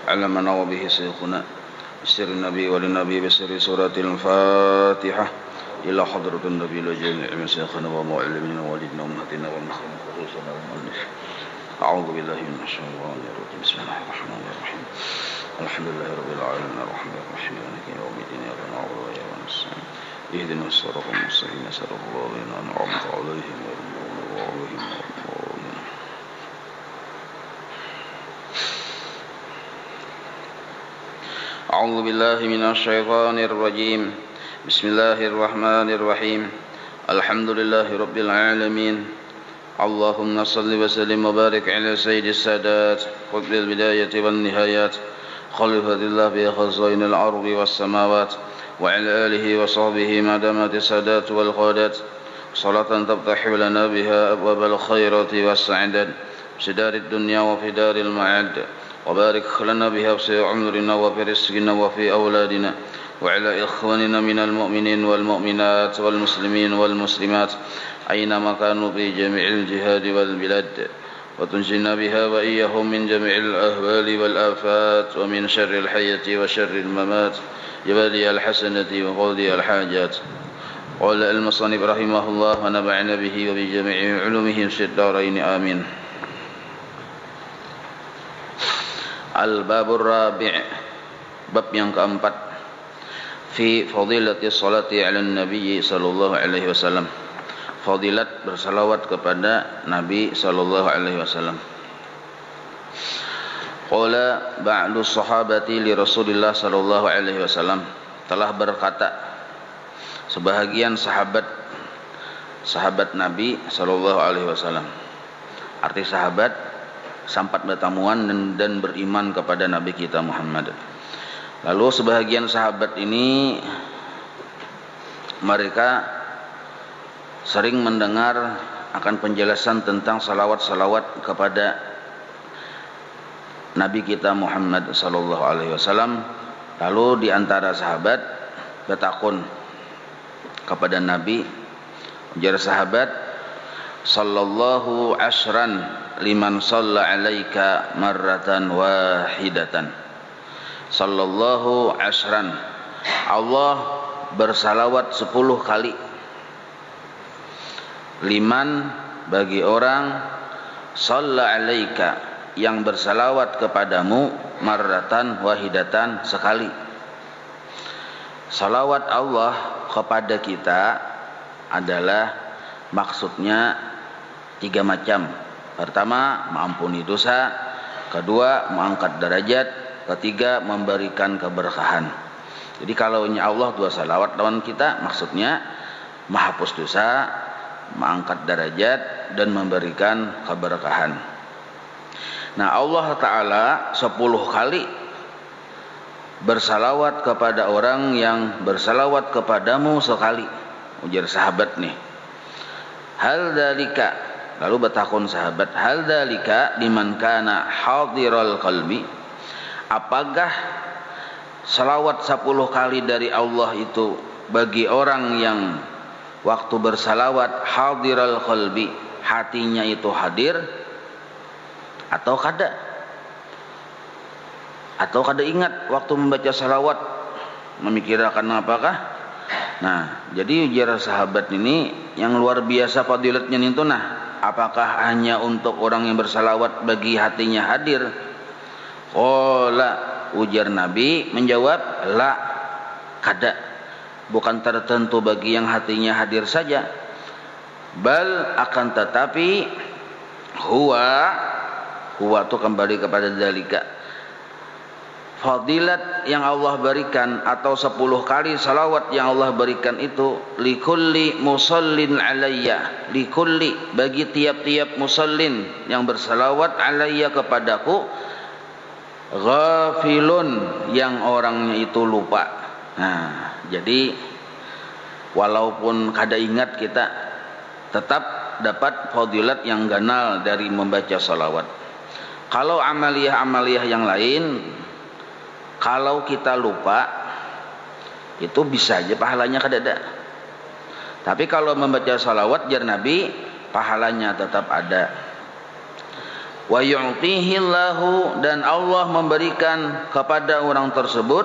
علمنا وبه شيخنا بسر النبي وللنبي بسر سورة الفاتحة إلى حضرة النبي لجميع مشايخنا ومعلمنا ووالدنا وأمهاتنا والمسلمين خصوصا المؤلف. أعوذ بالله من الشيطان الرجيم. بسم الله الرحمن الرحيم. الحمد لله رب العالمين الرحمن الرحيم مالك يوم الدين إياك نعبد وإياك نستعين اهدنا الصراط المستقيم صراط الذين أنعمت عليهم غير المغضوب عليهم ولا الضالين. أعوذ بالله من الشيطان الرجيم. بسم الله الرحمن الرحيم. الحمد لله رب العالمين. اللهم صل وسلم وبارك على سيد السادات قطب البداية والنهايات خليفة الله في خزائن الأرض والسماوات وعلى آله وصحبه ما دامت السادات والقادات صلاة تفتح لنا بها أبواب الخيرات والسعادة في دار الدنيا وفي دار المعاد وبارك لنا بها في عمرنا وفي رزقنا وفي أولادنا وعلى إخواننا من المؤمنين والمؤمنات والمسلمين والمسلمات أينما كانوا في جميع الجهاد والبلاد وتنجينا بها وإياهم من جميع الأهوال والآفات ومن شر الحياة وشر الممات جبالي الحسنة وقضي الحاجات. قال المصنف رحمه الله ونفعنا به وبجميع علومه في الدارين آمين. Al-babur rabi' bab yang keempat fi fadilati salati ala nabi sallallahu alaihi wasallam, fadilat bersalawat kepada Nabi sallallahu alaihi wasallam. Qala ba'du sahabati li Rasulillah sallallahu alaihi wasallam, telah berkata sebahagian sahabat Nabi sallallahu alaihi wasallam. Arti sahabat sampat bertamuan dan beriman kepada Nabi kita Muhammad. Lalu sebahagian sahabat ini mereka sering mendengar akan penjelasan tentang salawat-salawat kepada Nabi kita Muhammad sallallahu alaihi wasallam. Lalu di antara sahabat bertakun kepada Nabi, ujar sahabat, sallallahu ashran liman shalla alaika marratan wahidatan. Sallallahu ashran, Allah bersalawat 10 kali. Liman, bagi orang, shalla alaika, yang bersalawat kepadamu, marratan wahidatan, sekali. Salawat Allah kepada kita adalah maksudnya 3 macam. Pertama, mengampuni dosa. Kedua, mengangkat derajat. Ketiga, memberikan keberkahan. Jadi kalau Allah 2 salawat lawan kita, maksudnya menghapus dosa, mengangkat derajat, dan memberikan keberkahan. Nah, Allah Ta'ala 10 kali bersalawat kepada orang yang bersalawat kepadamu sekali. Ujar sahabat nih, hal dalika, lalu bertakun sahabat, hal dalika liman kana hadiral qalbi, apakah salawat 10 kali dari Allah itu bagi orang yang waktu bersalawat hadiral qalbi, hatinya itu hadir, atau kada ingat waktu membaca salawat, memikirkan apakah. Nah, jadi ujar sahabat ini yang luar biasa fadilatnya itu, nah, apakah hanya untuk orang yang bersalawat bagi hatinya hadir? Qala, ujar Nabi menjawab, la, kada, bukan tertentu bagi yang hatinya hadir saja. Bal, akan tetapi, huwa itu kembali kepada dalika, fadilat yang Allah berikan atau 10 kali salawat yang Allah berikan itu, likulli musallin alayya, likulli, bagi tiap-tiap musallin yang bersalawat alayya kepadaku, ghafilun, yang orangnya itu lupa. Nah, jadi walaupun kada ingat, kita tetap dapat fadilat yang ganal dari membaca salawat. Kalau amaliyah-amaliyah yang lain, kalau kita lupa, itu bisa aja pahalanya kada ada. Tapi kalau membaca salawat jar Nabi, pahalanya tetap ada. wa yu'tihi Allahu, dan Allah memberikan kepada orang tersebut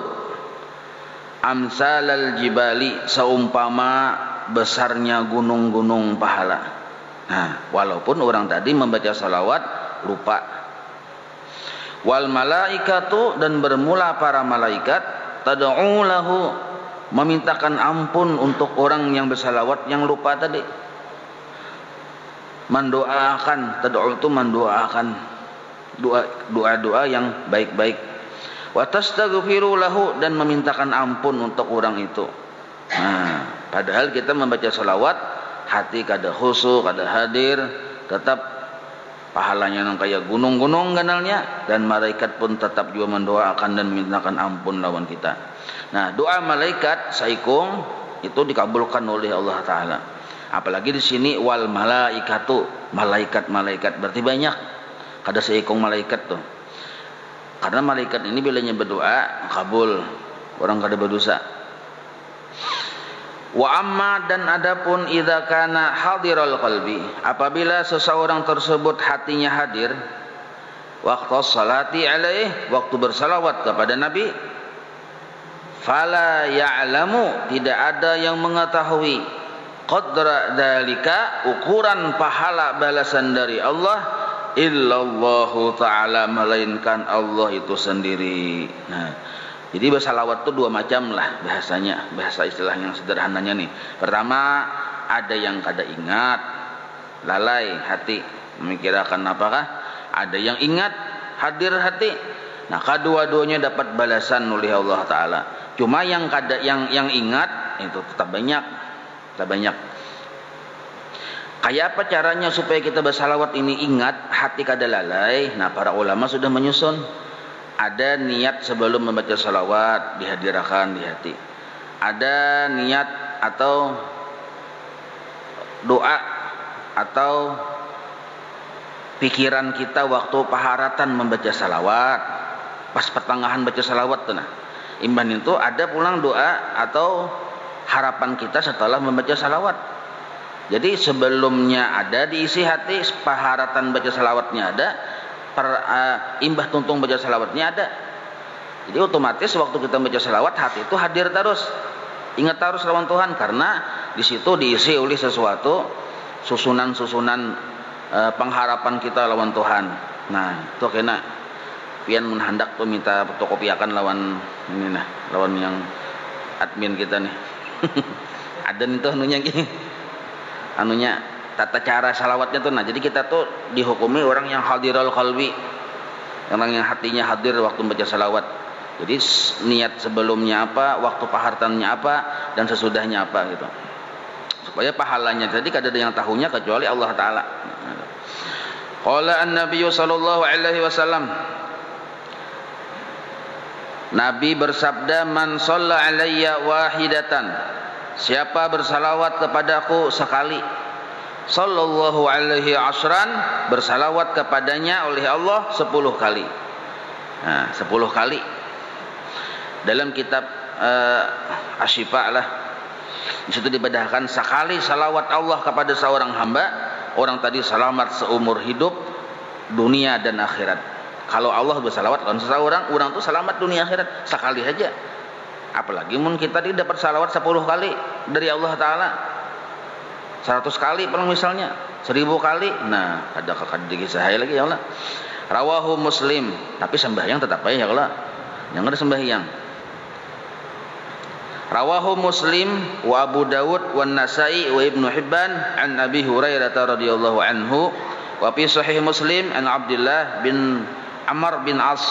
amsalal jibali, seumpama besarnya gunung-gunung pahala. Nah, walaupun orang tadi membaca salawat lupa. Wal malaikatu, dan bermula para malaikat tad'u lahu, memintakan ampun untuk orang yang bersalawat yang lupa tadi. Mendoakan, tad'u itu mendoakan doa-doa yang baik-baik. Wa tastaghfiru lahu, dan memintakan ampun untuk orang itu. Nah, padahal kita membaca salawat hati kada khusyuk, kada hadir, tetap pahalanya nang kayak gunung-gunung ganalnya, dan malaikat pun tetap juga mendoakan dan memintakan ampun lawan kita. Nah, doa malaikat saikung itu dikabulkan oleh Allah Taala. Apalagi di sini wal malaikatu, malaikat-malaikat, berarti banyak. Kada saikung malaikat tuh. Karena malaikat ini bilanya berdoa kabul, orang kada berdosa. Wa amma, dan adapun idza kana hadiral qalbi, apabila seseorang tersebut hatinya hadir, waqtu salati alaih, waktu bersalawat kepada Nabi, fala ya'lamu, tidak ada yang mengetahui qadra dzalika, ukuran pahala balasan dari Allah, illallahu ta'ala, melainkan Allah itu sendiri. Nah, jadi bersalawat itu dua macam lah bahasanya, bahasa istilah yang sederhananya nih. Pertama, ada yang kada ingat, lalai hati memikirkan apakah, ada yang ingat, hadir hati. Nah, kedua-duanya dapat balasan oleh Allah Ta'ala. Cuma yang kada, yang ingat itu tetap banyak. Kayak apa caranya supaya kita bersalawat ini ingat, hati kada lalai? Nah, para ulama sudah menyusun. Ada niat sebelum membaca salawat, dihadirkan di hati. Ada niat atau doa atau pikiran kita waktu paharatan membaca salawat, pas pertengahan baca salawat tuh. Nah, imban itu ada pulang doa atau harapan kita setelah membaca salawat. Jadi sebelumnya ada diisi hati, paharatan baca salawatnya ada, imbah tuntung baca salawatnya ada. Jadi otomatis waktu kita baca salawat, hati itu hadir terus, ingat terus lawan Tuhan, karena di situ diisi oleh sesuatu susunan-susunan pengharapan kita lawan Tuhan. Nah, itu kena pian menhandak tuh minta fotokopiakan lawan ini, nah lawan yang admin kita nih. Ada nih tuh anunya tata cara salawatnya tuh. Nah, jadi kita tuh dihukumi orang yang hadirul qalbi, orang yang hatinya hadir waktu baca salawat. Jadi niat sebelumnya apa, waktu paharatannya apa, dan sesudahnya apa gitu, supaya pahalanya tadi kada ada yang tahunya kecuali Allah Ta'ala. Qala an-nabiy sallallahu alaihi wasallam, Nabi bersabda, man shalla alayya wahidatan, siapa bersalawat kepadaku sekali, sallallahu alaihi asran, bersalawat kepadanya oleh Allah 10 kali. Nah, 10 kali. Dalam kitab Asy-Syifa lah, di situ dibedahkan sekali salawat Allah kepada seorang hamba, orang tadi selamat seumur hidup dunia dan akhirat. Kalau Allah bersalawat kan seseorang, orang itu selamat dunia akhirat sekali saja. Apalagi mun kita dapat salawat 10 kali dari Allah Ta'ala, 100 kali paling misalnya, 1000 kali. Nah, ada dikisahai lagi ya Allah. Rawahu Muslim, tapi sembahyang tetap aja ya Allah, jangan ada sembahyang. Rawahu Muslim wa Abu Dawud wa Nasa'i wa Ibnu Hibban an Abi Hurairah radhiyallahu anhu, wa fi sahih Muslim an Abdullah bin Amr bin As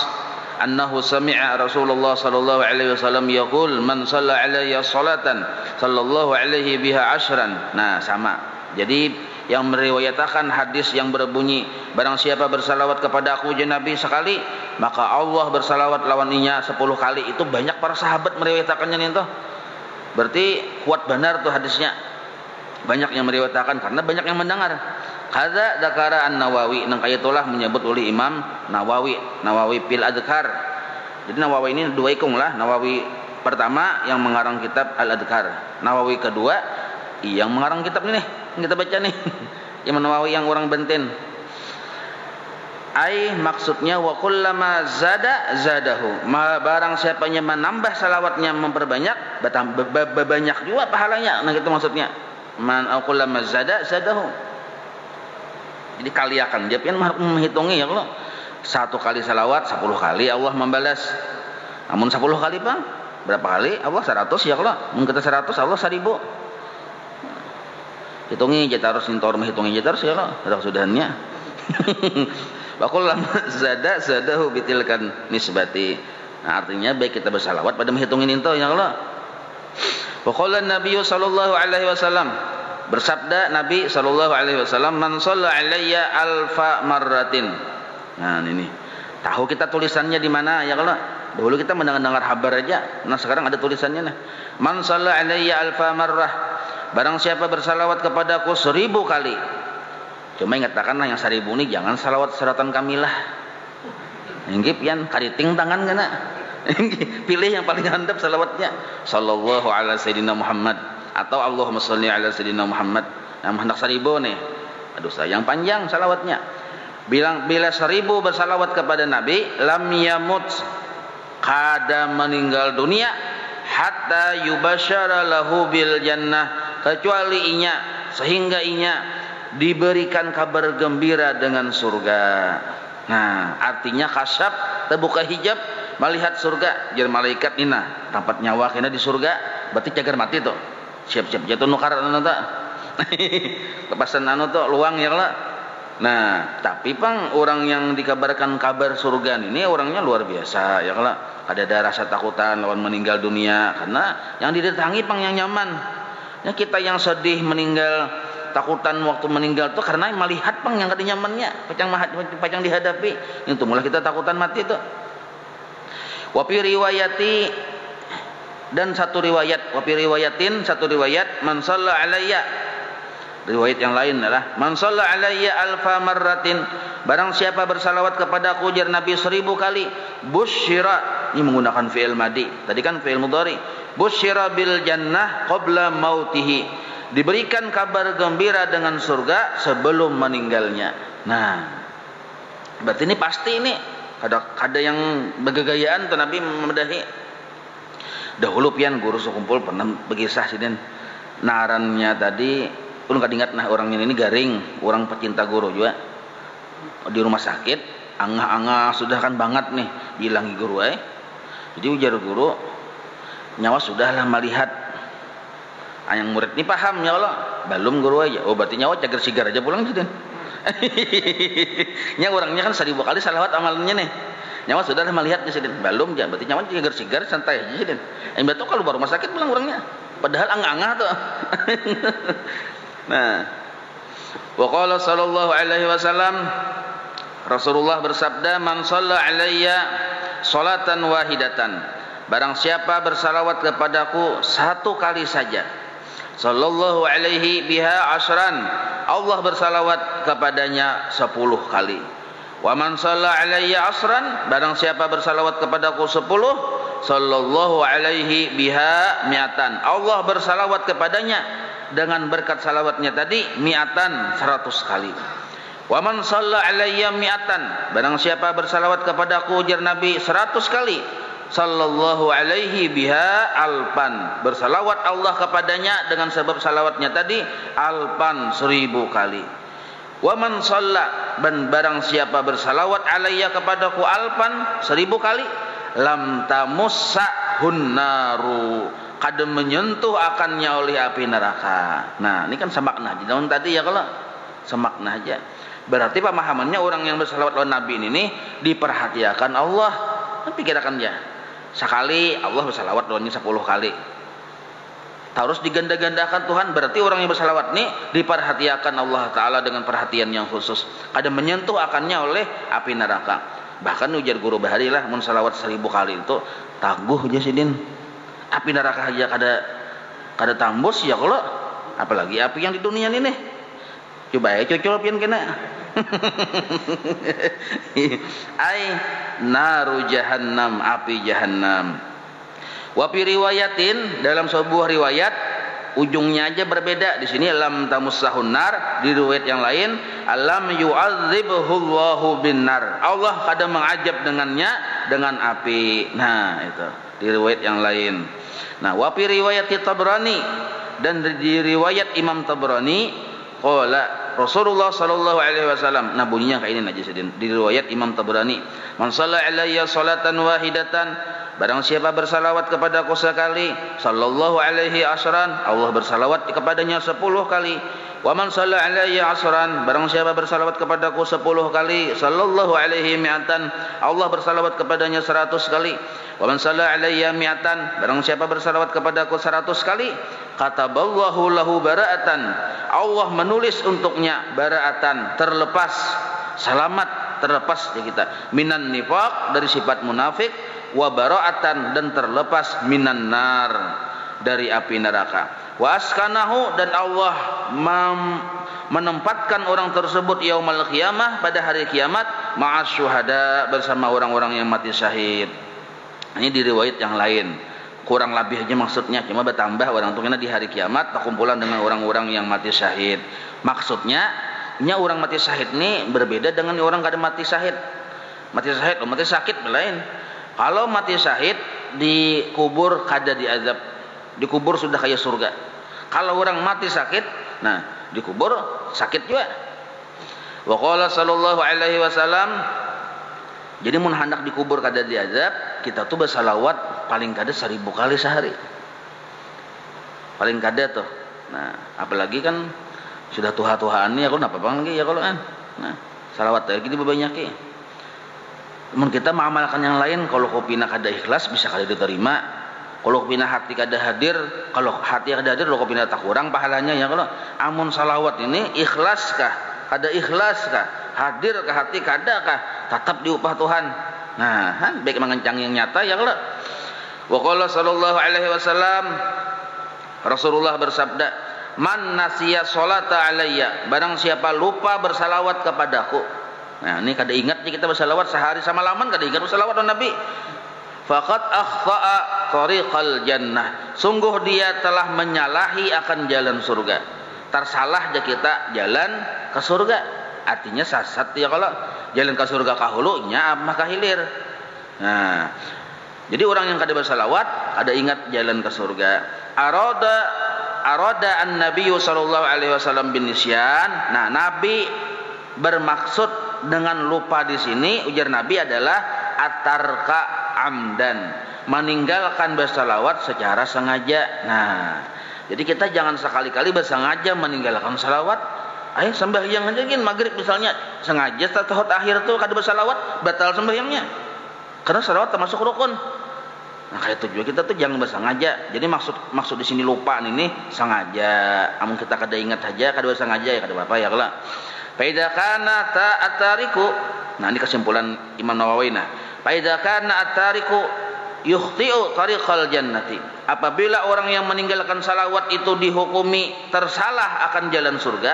annahu sami'a Rasulullah sallallahu alaihi wasallam yaqul man shalla alayya salatan sallallahu alaihi biha ashran. Nah, sama. Jadi yang meriwayatkan hadis yang berbunyi barang siapa bersalawat kepada aku Nabi sekali, maka Allah bersalawat lawannya 10 kali. Itu banyak para sahabat meriwayatkannya nih tuh. Berarti kuat benar tuh hadisnya. Banyak yang meriwayatkan karena banyak yang mendengar. Hadza dzakara An-Nawawi, nang kaya itulah menyebut oleh Imam Nawawi fil Adhkar. Jadi Nawawi ini dua ikung lah. Nawawi pertama yang mengarang kitab Al-Adhkar, Nawawi kedua yang mengarang kitab ini nih yang kita baca nih. Imam Nawawi yang orang Benten. ai maksudnya wa kullama zada zadahu, barang siapanya menambah salawatnya memperbanyak banyak juga pahalanya. Nah itu maksudnya man kullama zada zadahu. Jadi kaliakan dia pian menghitungi ya kalau 1 kali salawat 10 kali Allah membalas. Namun 10 kali Bang berapa kali? Allah 100 ya kalau mun kita 100 Allah 1000. Hitungi kita harus nintor menghitungi kita harus ya kalau ada sudahannya. Wa kullama zada zadahu bitilkan nisbati. Nah, artinya baik kita bersalawat pada menghitungin itu ya Allah. Wa qala Nabi sallallahu alaihi wasallam, bersabda Nabi sallallahu alaihi wasallam, man shalla alayya alfa marratin. Nah, ini. Tahu kita tulisannya di mana ya Allah? Dahulu kita mendengar kabar aja. Nah, sekarang ada tulisannya nah. Man shalla alayya alfa marrah. Barang siapa bersalawat kepadaku 1000 kali. Cuma ingatkanlah yang 1000 ini jangan salawat suratan kamilah. Inggih pian kariting tangan kana. Pilih yang paling handap salawatnya. Sallallahu ala sayyidina Muhammad atau Allahumma shalli ala sayyidina Muhammad. Nah, hendak 1000 nih. Aduh sayang panjang salawatnya. Bila 1000 bersalawat kepada Nabi, lam yamut kada meninggal dunia hatta yubasyara lahu bil jannah, kecuali sehingga diberikan kabar gembira dengan surga. Nah, artinya kasyaf terbuka hijab melihat surga. Jar malaikat nina tempat nyawa kena di surga, berarti cagar mati tuh. Siap-siap jatuh nukar anu teh. Kepasan anu tuh luang ya lah. Nah, tapi Pang orang yang dikabarkan kabar surga ini orangnya luar biasa ya lah. Ada rasa takutan lawan meninggal dunia karena yang didatangi Pang yang nyaman. Ya kita yang sedih meninggal takutan waktu meninggal tuh karena melihat Pang yang katanya nyamannya pacang dihadapi itu mulai kita takutan mati itu. Wapi riwayati dan satu riwayat satu riwayat man shalla alayya, riwayat yang lain adalah man shalla alayya alfa marratin, barang siapa bersalawat kepadaku jar Nabi 1000 kali, busyira, ini menggunakan fi'il madi tadi kan fi'il mudhari, busyira bil jannah qabla mautihi, diberikan kabar gembira dengan surga sebelum meninggalnya. Nah, berarti ini pasti ini ada yang bergegayaan tuh Nabi memadahi. Dahulu pian guru sekumpul pernah begisah sidin narannya tadi pun kadingat nah orangnya ini garing, orang pecinta guru juga di rumah sakit, angah-angah sudah kan banget nih dihilangi guru Jadi ujar guru, nyawa sudahlah melihat yang murid ini paham ya Allah, belum guru aja. Oh berarti nyawa cager sigar aja pulang gitu. Nya orangnya kan 1000 kali salawat amalnya nih. Nyawa sudah melihat di sini, belum ya. Berarti nyawa cager sigar santai aja sih. Betul kalau baru rumah sakit pulang orangnya. Padahal angah-angah tuh. Nah, wa qala sallallahu alaihi wasallam, Rasulullah bersabda, man shalla alayya salatan wahidatan, barang siapa bersalawat kepadaku 1 kali saja, sallallahu alaihi biha asyran, Allah bersalawat kepadanya 10 kali. Wa man shalla alayya asran, barang siapa bersalawat kepadaku 10, sallallahu alaihi biha mi'atan, Allah bersalawat kepadanya dengan berkat salawatnya tadi mi'atan 100 kali. Wa man shalla alayya mi'atan, barang siapa bersalawat kepadaku jar Nabi 100 kali, sallallahu alaihi biha alpan, bersalawat Allah kepadanya dengan sebab salawatnya tadi alpan 1000 kali. Wa man shalla, dan barang siapa bersalawat alayya kepadaku alpan 1000 kali, lam tamussahun naru, kada menyentuh akannya oleh api neraka. Nah, ini kan semakna di daun tadi ya kalau semakna aja. Berarti pemahamannya orang yang bersalawat lawan Nabi ini diperhatikan Allah. Pikirkan ya. Sekali Allah bersalawat lawannya 10 kali. Harus diganda-gandakan Tuhan, berarti orang yang bersalawat ini diperhatikan Allah Ta'ala dengan perhatian yang khusus. Ada menyentuh akannya oleh api neraka. Bahkan ujar guru bahari lah, mun salawat 1000 kali itu tangguh aja sidin. Api neraka aja kada tambus ya kalau, apalagi api yang di dunia ini nih. Coba ya cuculupin kena. Ai naru jahannam, api jahannam. Wa fi riwayatin, dalam sebuah riwayat, ujungnya aja berbeda. Di sini lam tamussahun nar, di riwayat yang lain alam yu'adzibhullahu binnar. Allah kadang mengajab dengannya dengan api. Nah, itu di riwayat yang lain. Nah, wa fi riwayat Tabrani, dan di riwayat Imam Tabrani qala Rasulullah sallallahu alaihi wasallam. Nah, bunyinya kayak ini Najisidin. Di riwayat Imam Tabrani, man shalla alayya salatan wahidatan, barang siapa bersalawat kepadaku sekali, sallallahu alaihi asran, Allah bersalawat kepadanya 10 kali. Wa man shalla alayya asran, barang siapa bersalawat kepadaku 10 kali, sallallahu alaihi mi'atan, Allah bersalawat kepadanya 100 kali. Wa man shalla alayya mi'atan, barang siapa bersalawat kepadaku 100 kali, kataballahu lahu bara'atan, Allah menulis untuknya bara'atan, terlepas, selamat, terlepas di kita, minan nifaq, dari sifat munafik, wa bara'atan, dan terlepas minan nar, dari api neraka. Wa askanahu, dan Allah menempatkan orang tersebut yaumal qiyamah, pada hari kiamat, ma'as syuhada, bersama orang-orang yang mati syahid. Ini di riwayat yang lain, kurang lebih aja maksudnya, cuma bertambah orang itu di hari kiamat berkumpulan dengan orang-orang yang mati syahid. Maksudnya orang mati syahid ini berbeda dengan orang kada mati syahid. Mati syahid, mati sakit lain. Kalau mati syahid dikubur kada diazab, dikubur sudah kayak surga. Kalau orang mati sakit, nah dikubur sakit juga. Wa qala sallallahu alaihi wasallam, jadi mun hendak dikubur kada diazab, kita tuh bersalawat paling kada 1000 kali sehari. Paling kada tuh. Nah, apalagi kan sudah tuha-tuhaan ya, kalau apa lagi ya kalau kan. Nah, salawat lagi dibanyaki. Mun kita mengamalkan yang lain, kalau kopina kada ikhlas bisa kada diterima. Kalau kopina hati kada hadir, kalau hati kada hadir, kalau kopina tak kurang pahalanya ya kalau. Amun salawat ini ikhlas kah? Kada ikhlas kah? Hadir ke hati kada kah? Tetap diupah Tuhan. Nah, baik mengencang yang nyata ya kalau. Wa qala sallallahu alaihi wasallam, Rasulullah bersabda, man nasiya sholata alayya, barang siapa lupa bersalawat kepadaku. Nah, ini kada ingat nih kita bersalawat sehari sama laman, kada ingat bersalawat on Nabi. Faqad akhta'a tariqal jannah, sungguh dia telah menyalahi akan jalan surga. Tersalah aja kita jalan ke surga, artinya sasat ya kalau jalan ke surga kahulu nya maka hilir. Nah, jadi orang yang kada bersalawat ada ingat jalan ke surga. Arada an-nabiy sallallahu alaihi wasallam bin nisyan. Nah, Nabi bermaksud dengan lupa di sini, ujar Nabi adalah atarka amdan, meninggalkan bersalawat secara sengaja. Nah, jadi kita jangan sekali-kali bersengaja meninggalkan salawat. Ayo sembahyang aja gin maghrib misalnya, sengaja tahiyat akhir tuh kada bersalawat, batal sembahyangnya. Karena salawat termasuk rukun. Nah, kayak itu juga kita tuh jangan bersengaja. Jadi maksud di sini lupa ini sengaja. Amun kita kada ingat saja, kada bersengaja ya kada apa-apa ya kalau. Faidza kana atariku. Nah, ini kesimpulan Imam Nawawi. Nah, faidza kana atariku yukhti'u tariqal jannati. Apabila orang yang meninggalkan salawat itu dihukumi tersalah akan jalan surga,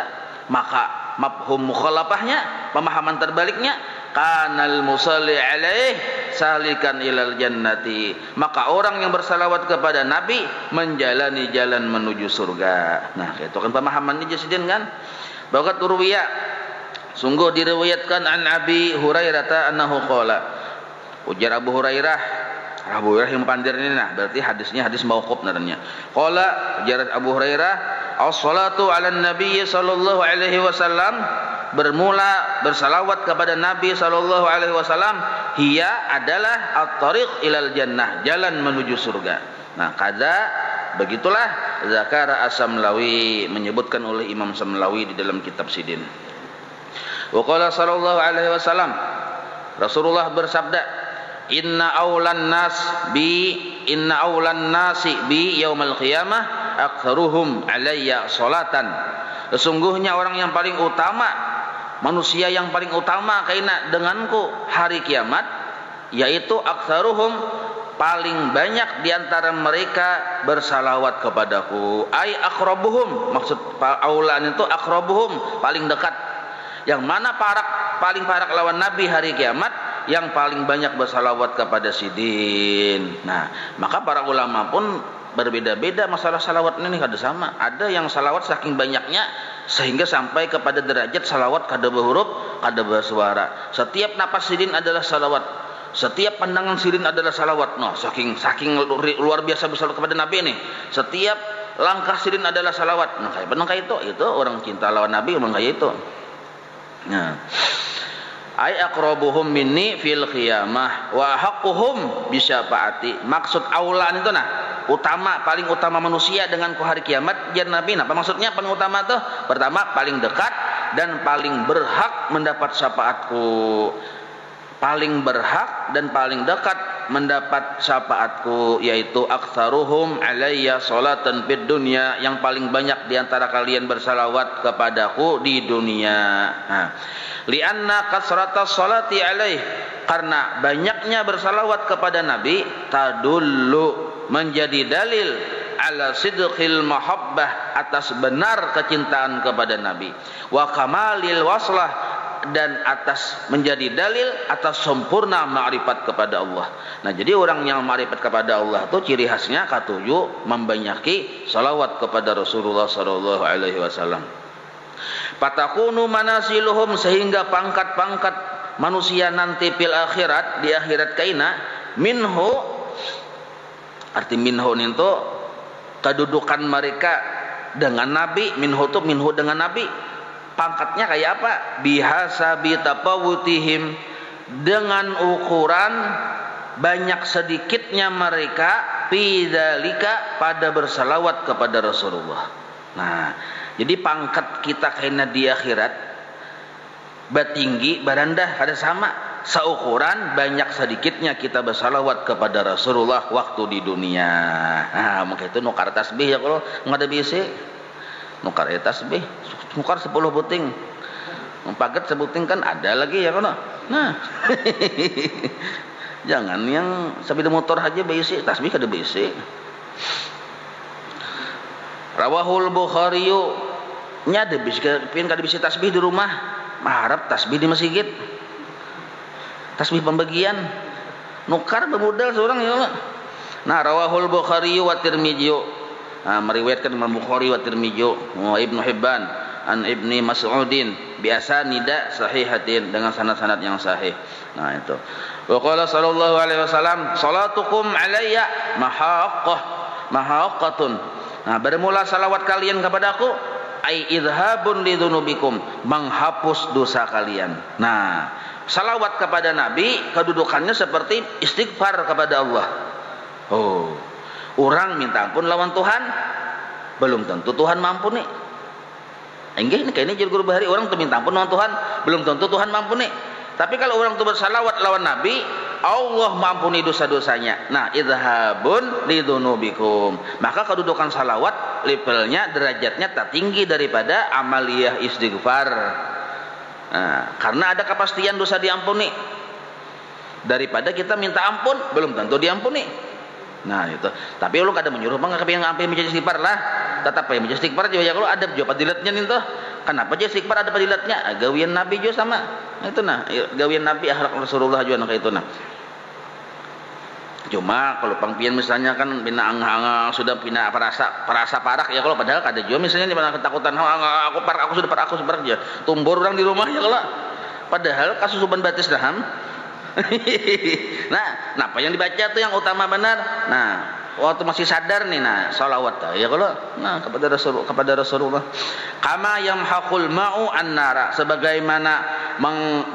maka mafhum mukhalafahnya, pemahaman terbaliknya, kanal musalli alaih salikan ilal jannati, maka orang yang bersalawat kepada Nabi menjalani jalan menuju surga. Nah, itu kan pemahamannya Jasidin kan. Bagat urwiya, sungguh diriwayatkan an Abi Hurairah annahu qala, ujar Abu Hurairah yang pandir ini, nah berarti hadisnya hadis mauquf namanya. Qala, ujar Abu Hurairah, as-salatu 'alan nabiy sallallahu alaihi wasallam, bermula bersalawat kepada Nabi sallallahu alaihi wasallam, hiya adalah at-tariq ilal jannah, jalan menuju surga. Nah, kada begitulah zakara as-Samlawi, menyebutkan oleh Imam Samlawi di dalam kitab Sidin. Wa qala sallallahu alaihi wasallam, Rasulullah bersabda, inna aulan nasi bi yaumal qiyamah aktsaruhum alayya salatan. Sesungguhnya orang yang paling utama, manusia yang paling utama kaina denganku hari kiamat, yaitu aktsaruhum, paling banyak diantara mereka bersalawat kepadaku. Ai aqrabuhum, maksud aulan itu aqrabuhum, paling dekat. Yang mana paling parak lawan Nabi hari kiamat, yang paling banyak bersalawat kepada Sidin. Nah, maka para ulama pun berbeda-beda masalah salawat ini kada sama. Ada yang salawat saking banyaknya sehingga sampai kepada derajat salawat kada berhuruf, kada bersuara. Setiap napas sirin adalah salawat. Setiap pandangan sirin adalah salawat. Noh, saking luar biasa bersalawat kepada Nabi ini. Setiap langkah sirin adalah salawat. Nah, kayak itu orang cinta lawan Nabi memang kayak itu. Nah, ay aqrabuhum minni fil qiyamah wa haqquhum bi syafaati. Maksud aulan itu paling utama manusia dengan ku hari kiamat jar Nabi. Apa maksudnya paling utama tuh? Pertama, paling dekat dan paling berhak mendapat syafaatku. Paling berhak dan paling dekat mendapat syafaatku, yaitu aktsaruhum alayya salatan fid dunya, yang paling banyak di antara kalian bersalawat kepadaku di dunia. Lianna kasratas salati alaih, karena banyaknya bersalawat kepada Nabi, tadullu, menjadi dalil ala sidqil mahabbah, atas benar kecintaan kepada Nabi, wa kamalil waslah, dan atas menjadi dalil atas sempurna ma'rifat kepada Allah. Nah, jadi orang yang ma'rifat kepada Allah itu ciri khasnya katuju membanyaki salawat kepada Rasulullah sallallahu alaihi wasallam. Patakunu manasiluhum, sehingga pangkat-pangkat manusia nanti fil akhirat, di akhirat kaina, minhu, arti minhu itu kedudukan mereka dengan Nabi. Minhu itu minhu dengan Nabi. Pangkatnya kayak apa? Bihasabi tafawutihim, dengan ukuran banyak sedikitnya mereka fidzalika, pada bersalawat kepada Rasulullah. Nah, jadi pangkat kita kena di akhirat batinggi barandah ada sama, seukuran banyak sedikitnya kita bersalawat kepada Rasulullah waktu di dunia. Nah, maka itu nukar tasbih ya, kalau nggak ada bisi nukar tasbih, nukar 10 buting, paget sebuting kan ada lagi ya kan. Nah, jangan yang sepeda motor aja bisi, tasbih kada bisi. Rawahul Bukhari, nya ada bisi, pin kada bisi tasbih di rumah, maharap tasbih di masjid, tasbih pembagian, nukar bermodal seorang ya. Nah, rawahul Bukhari wa Tirmidzi, meriwayatkan Imam Bukhari wa Tirmidzi wa Ibnu Hibban an Ibni Mas'udin biasa nida sahihatin, dengan sanad-sanad yang sahih. Nah, itu. Wa qala sallallahu alaihi wasallam, salatukum alayya mahaqqatun. Nah, bermula salawat kalian kepadaku ai idhabun lidunubikum, menghapus dosa kalian. Nah, salawat kepada Nabi kedudukannya seperti istighfar kepada Allah. Oh, orang minta ampun lawan Tuhan, belum tentu Tuhan mampu nih. Enggak, ini kayaknya jadi guru bahari, orang tuh minta ampun lawan Tuhan, belum tentu Tuhan mampu nih. Tapi kalau orang tuh bersalawat lawan Nabi, Allah mampuni dosa-dosanya. Nah, idhabun lidunubikum, maka kedudukan salawat levelnya, derajatnya tak tinggi daripada amaliyah istighfar. Nah, karena ada kepastian dosa diampuni. Daripada kita minta ampun belum tentu diampuni. Nah, itu. Tapi lu kada menyuruh bang kepengin ngampi menjadi istighfar lah. Tetap ya menjadi istighfar juga ya, kalau ada juga padilatnya nih tuh. Kenapa aja istighfar ada padilatnya? Gawian Nabi juga sama. Itu nah, gawian Nabi akhlak Rasulullah juga kayak itu nah. Cuma kalau pangpian misalnya kan bina angah sudah bina perasa parak ya, kalau padahal kada juga misalnya di mana ketakutan aku sudah parak aja. Tumbur orang di rumah ya, kalau padahal kasus uban batis daham. Nah, apa yang dibaca tuh yang utama benar. Nah, waktu masih sadar nih, nah salawat ya kalau nah kepada Rasulullah. Kama yamhaqul ma'u an-nara, sebagaimana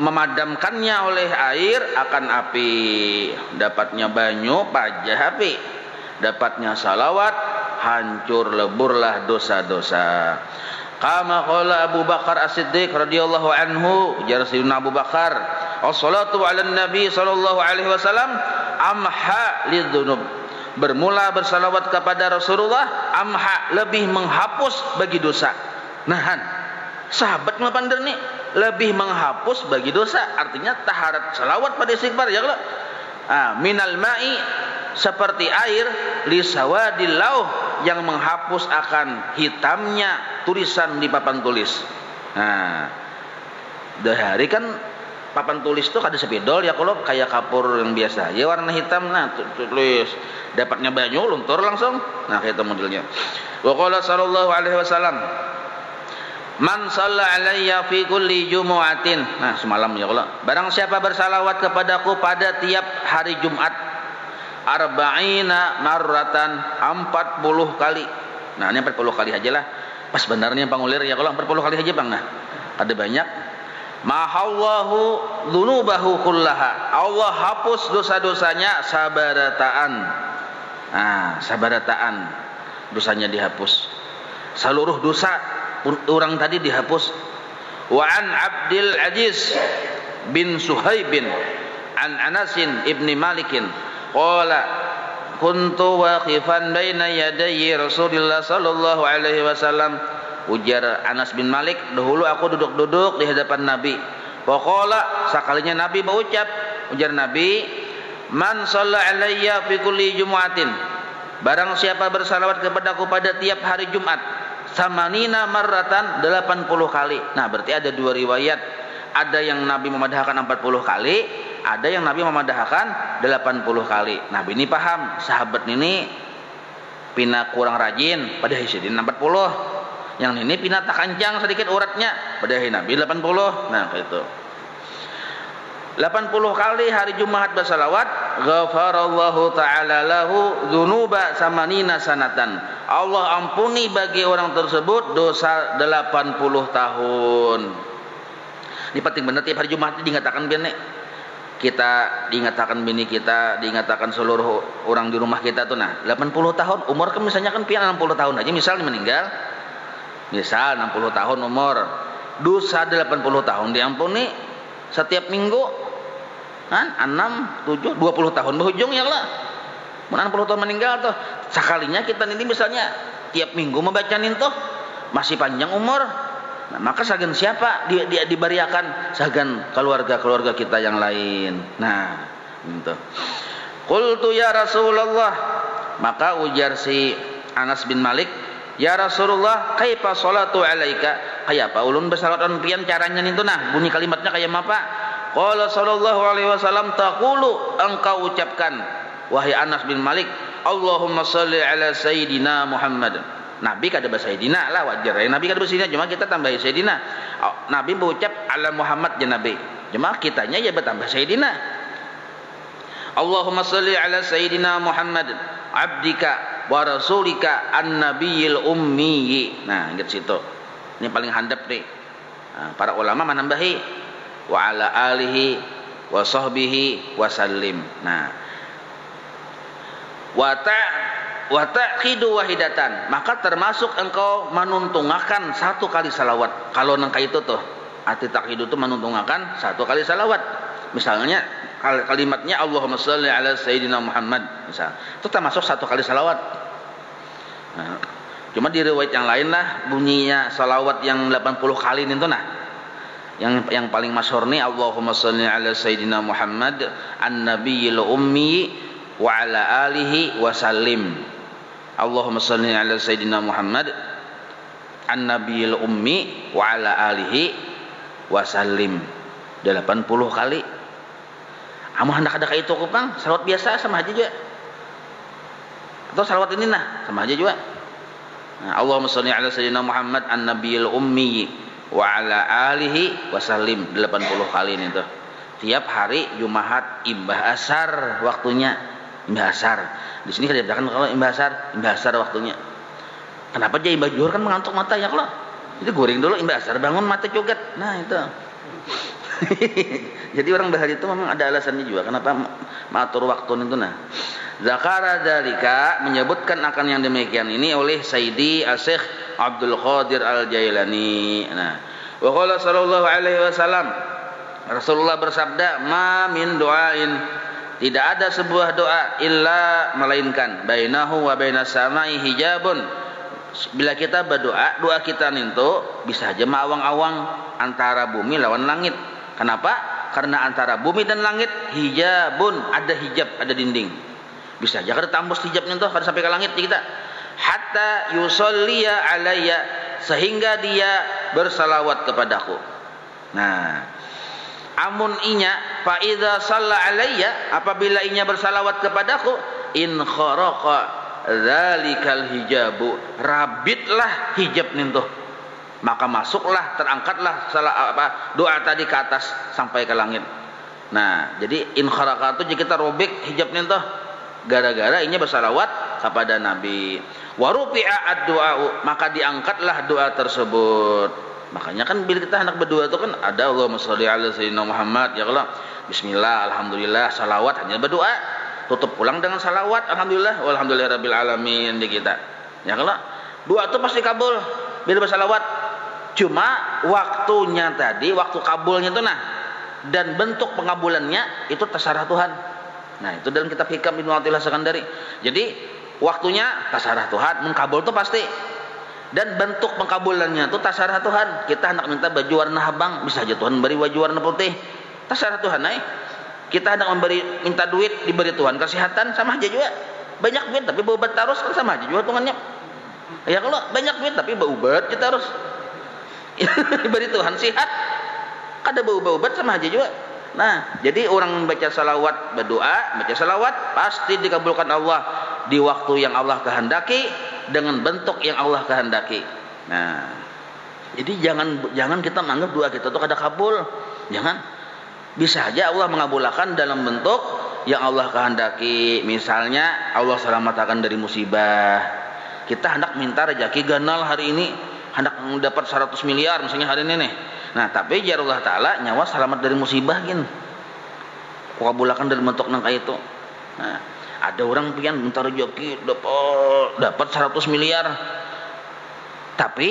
memadamkannya oleh air akan api. Dapatnya banyu pajah api, dapatnya salawat hancur leburlah dosa-dosa. Kama qala Abu Bakar As-Siddiq radhiyallahu anhu, jar Sayyidina Abu Bakar, as-salatu 'alan nabi sallallahu alaihi wasallam amha lidzunub, bermula bersalawat kepada Rasulullah amha, lebih menghapus bagi dosa. Nahan sahabat ngapandar nih, lebih menghapus bagi dosa, artinya taharat salawat pada istighfar ya kalau minal ma'i, seperti air, li sawadil lauh, yang menghapus akan hitamnya tulisan di papan tulis. Nah, dahari kan papan tulis tuh kada sepidol ya kalau kayak kapur yang biasa. Ya warna hitam nah tulis dapatnya banyu luntur langsung. Nah kayak itu modelnya. Wa qala sallallahu alaihi wasallam man shalla alayya fi kulli jumu'atin. Nah semalam ya kalau barang siapa bersalawat kepadaku pada tiap hari Jumat arba'ina marratan 40 kali. Nah ini 40 kali aja lah. Pas benarnya pangulir ya kalau 40 kali aja Bang. Nah ada banyak. Mahallahu dzunubahu kullaha. Allah hapus dosa-dosanya sabarataan. Nah, sabarataan. Dosanya dihapus. Seluruh dosa orang tadi dihapus. Wa an Abdul Aziz bin Suhaibin an Anasin ibni Malikin qala kuntu waqifan baina yadayyi Rasulillah sallallahu alaihi wasallam. Ujar Anas bin Malik, dahulu aku duduk-duduk di hadapan Nabi. Waqala, sekalinya Nabi berucap, ujar Nabi, man shalla alayya fi kulli jumu'atin. Barang siapa bersalawat kepadaku pada tiap hari Jumat, samanina marratan 80 kali. Nah, berarti ada dua riwayat. Ada yang Nabi memadahkan 40 kali, ada yang Nabi memadahkan 80 kali. Nabi ini paham, sahabat ini pina kurang rajin pada hisidin 40. Yang ini pina tak kencang sedikit uratnya pada hari Nabi 80. Nah itu 80 kali hari Jumat bersalawat ghafarallahu ta'ala lahu dzunuba samanina sanatan. Allah ampuni bagi orang tersebut dosa 80 tahun. Ini penting benar tiap hari Jumat diingatakan bini kita, diingatakan bini kita, diingatakan seluruh orang di rumah kita tuh. Nah 80 tahun umur kan misalnya kan pian 60 tahun aja misal meninggal. Misal 60 tahun umur, dosa 80 tahun diampuni setiap minggu kan 6, 7, 20 tahun berujung ya lah. 60 tahun meninggal tuh. Sekalinya kita ini misalnya tiap minggu membaca tuh masih panjang umur. Nah, maka sagan siapa dibariakan sagan keluarga-keluarga kita yang lain. Nah, gitu. Qultu ya Rasulullah, maka ujar si Anas bin Malik, ya Rasulullah, kaifa salatu alaika? Kayak apa ulun bersalat on pian caranya itu nah, bunyi kalimatnya kayak apa? Qala sallallahu alaihi wasallam taqulu, engkau ucapkan wahai Anas bin Malik, Allahumma shalli ala sayyidina Muhammad. Nabi kada bahasa sayyidina lah wajar ya. Nabi kada bahasa sayyidina, cuma kita tambahin sayyidina. Nabi berucap ala Muhammad ya Nabi. Cuma kitanya ya bertambah sayyidina. Allahumma shalli ala sayyidina Muhammad abdika wa rasulika an-nabiyil ummi. Nah, ingat situ. Ini paling handap nih. Nah, para ulama menambahi wa ala alihi wa sahbihi wa sallim. Nah, wa taqidu wahidatan, maka termasuk engkau menuntungakan satu kali salawat. Kalau nangka itu tuh, arti taqidu itu menuntungakan satu kali salawat. Misalnya kalimatnya Allahumma shalli ala sayyidina Muhammad misal. Itu termasuk satu kali salawat. Nah, cuma di riwayat yang lain lah bunyinya salawat yang 80 kali itu nah. Yang paling masyhur nih Allahumma shalli ala sayyidina Muhammad an-nabiyil ummi wa ala alihi wa sallim. Allahumma shalli ala sayyidina Muhammad an-nabiyil ummi wa ala alihi wa sallim. 80 kali. Amun hendak ada kayak itu Bang, salawat biasa sama aja juga. Atau salawat ini nah, sama aja juga. Nah, Allahumma shalli ala sayyidina Muhammad an-nabiyil ummi wa ala alihi wa sallim 80 kali ini tuh. Tiap hari Jumat imbah asar waktunya. Imbah asar. Di sini kan dikatakan kalau imbah asar waktunya. Kenapa aja imbah zuhur kan mengantuk mata ya kalau. Itu goreng dulu imbah asar bangun mata joget. Nah, itu. Jadi orang bahari itu memang ada alasannya juga kenapa mengatur waktu itu nah. Zakara dzalika menyebutkan akan yang demikian ini oleh Sayyidi Asy-Syaikh Abdul Qadir Al-Jailani. Nah, wa qala sallallahu alaihi wasallam, Rasulullah bersabda, "Ma min du'ain, tidak ada sebuah doa illa melainkan bainahu wa bainas samai hijabun." Bila kita berdoa, doa kita itu bisa aja mawang-awang antara bumi lawan langit. Kenapa? Karena antara bumi dan langit hijabun, ada hijab, ada dinding. Bisa aja kada tembus hijabnya tuh kada sampai ke langit kita. Hatta yusalliya alayya, sehingga dia bersalawat kepadaku. Nah, amun inya fa idza shalla alayya, apabila inya bersalawat kepadaku, in kharaqa dzalikal hijabu, rabitlah hijab nintuh, maka masuklah, terangkatlah doa tadi ke atas sampai ke langit. Nah, jadi in kharaqa itu kita robek hijab nintuh gara-gara inya bersalawat kepada Nabi. Wa rufi'a ad-du'a, maka diangkatlah doa tersebut. Makanya kan bila kita hendak berdoa itu kan ada Allahumma shalli ala sayyidina Muhammad, ya Allah, bismillah, alhamdulillah, salawat, hanya berdoa, tutup pulang dengan salawat, alhamdulillah, walhamdulillahirabbil alamin di kita. Ya Allah, doa itu pasti kabul bila bersalawat. Cuma waktunya tadi, waktu kabulnya itu dan bentuk pengabulannya itu terserah Tuhan. Nah, itu dalam kitab Hikam Ibnu Athaillah Sakandari. Jadi waktunya terserah Tuhan, mengkabul itu pasti. Dan bentuk pengkabulannya itu terserah Tuhan. Kita hendak minta baju warna abang, bisa aja Tuhan beri baju warna putih. Terserah Tuhan, Kita hendak minta duit, diberi Tuhan kesehatan, sama aja juga. Banyak duit tapi berobat terus kan sama aja juga Tuhannya. Ya kalau banyak duit tapi berobat kita harus diberi Tuhan sehat. Kada berobat sama aja juga. Nah, jadi orang membaca salawat, berdoa, baca salawat pasti dikabulkan Allah di waktu yang Allah kehendaki, dengan bentuk yang Allah kehendaki. Nah, jadi jangan kita menganggap doa kita itu kada kabul. Jangan. Bisa aja Allah mengabulkan dalam bentuk yang Allah kehendaki. Misalnya Allah selamatkan dari musibah. Kita hendak minta rezeki ganal hari ini, hendak dapat 100 miliar misalnya hari ini nih. Nah, tapi ya Allah Ta'ala nyawa selamat dari musibah gin. Kabulkan dalam bentuk nangka itu. Nah, ada orang pian minta rezeki dapat 100 miliar. Tapi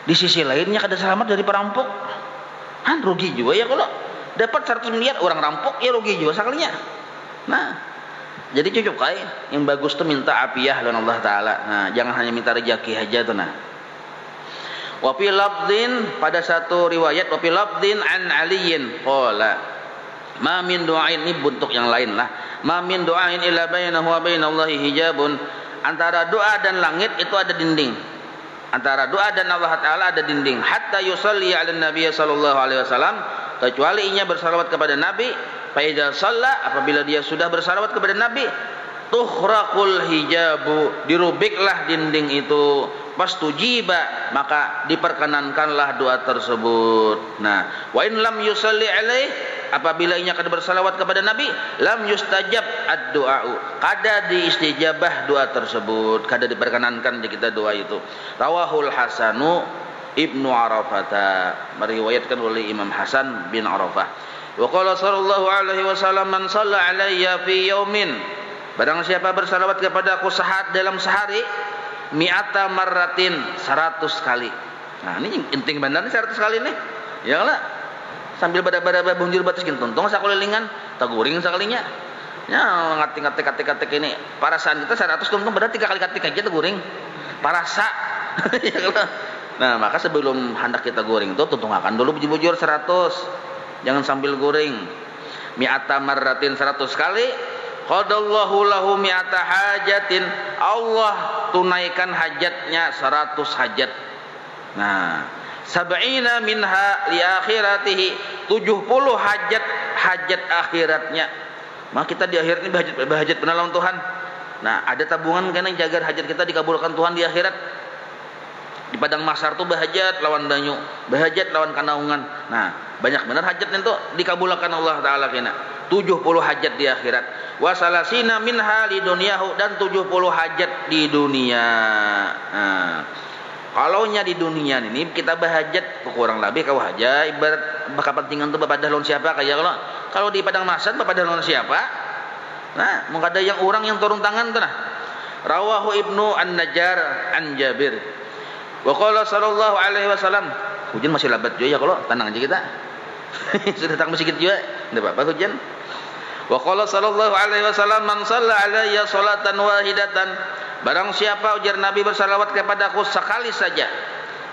di sisi lainnya kada selamat dari perampok. Kan rugi juga ya kalau dapat 100 miliar orang rampok ya rugi juga sekalinya. Nah, jadi cukup yang bagus tuh minta afiah dan Allah Ta'ala. Nah, jangan hanya minta rezeki aja tuh Wa fi lafdhin, pada satu riwayat, wa fi lafdhin an Aliyin qala ma min du'ain, ini bentuk yang lain lah, ma min du'ain illa bainahu wa bainallahi hijabun, antara doa dan langit itu ada dinding, antara doa dan Allah Ta'ala ada dinding, hatta yusalli ala nabiy sallallahu alaihi wasallam, kecuali inya bersalawat kepada Nabi, fa idza shalla, apabila dia sudah bersalawat kepada Nabi, tukhraqul hijabu, dirubiklah dinding itu, pastujiba, maka diperkenankanlah doa tersebut. Nah, wa in lam yusalli alaih, apabila inya kada bersalawat kepada Nabi, lam yustajab ad-du'a, kada diistijabah doa tersebut, kada diperkenankan di kita doa itu. Rawahul Hasanu Ibnu Arafata, meriwayatkan oleh Imam Hasan bin Arafah. Wa qala sallallahu alaihi wasallam, man shalla alayya fi yaumin, barang siapa bersalawat kepada aku dalam sehari, mi'ata marratin, 100 kali. Nah, ini penting benar nih 100 kali nih. Ya lah. Sambil bada-bada bunjil batas kintung sakolilingan, taguring sekalinya. Ya, ngatik ini. Parasaan kita 100 tuntung berarti 3 kali ketik aja taguring. Parasa. Ya lah. Nah, maka sebelum hendak kita goreng itu tuntungakan dulu bujur-bujur 100. Jangan sambil goreng. Mi'ata marratin 100 kali. Qadallahu lahu mi'ata hajatin, Allah tunaikan hajatnya 100 hajat. Nah, sab'ina minha li akhiratihi, 70 hajat akhiratnya. Maka kita di akhirat ini berhajat benar lawan Tuhan. Nah, ada tabungan kan yang jaga hajat kita dikabulkan Tuhan di akhirat. Di padang mahsyar tuh bahajat lawan banyu, bahajat lawan kanaungan. Nah, banyak benar hajat itu dikabulkan Allah Ta'ala kena. 70 hajat di akhirat. Wa salasina minha li dunyahu, dan 70 hajat di dunia. Nah, kalau nya di dunia ini kita bahajat kurang lebih kau aja ibarat kepentingan tu bepadah lawan siapa kayak kalau di padang mahsyar bepadah lawan siapa. Nah, mungkin ada yang orang yang turun tangan tu Rawahu Ibnu An-Najjar an Jabir. Wa qala sallallahu alaihi wasallam, hujan masih labat juga ya kalau tenang aja kita. Sudah datang sedikit juga, enggak apa-apa hujan. Wa qala sallallahu alaihi wasallam, man shalla alayya salatan wahidatan, barang siapa ujar Nabi bersalawat kepadaku sekali saja,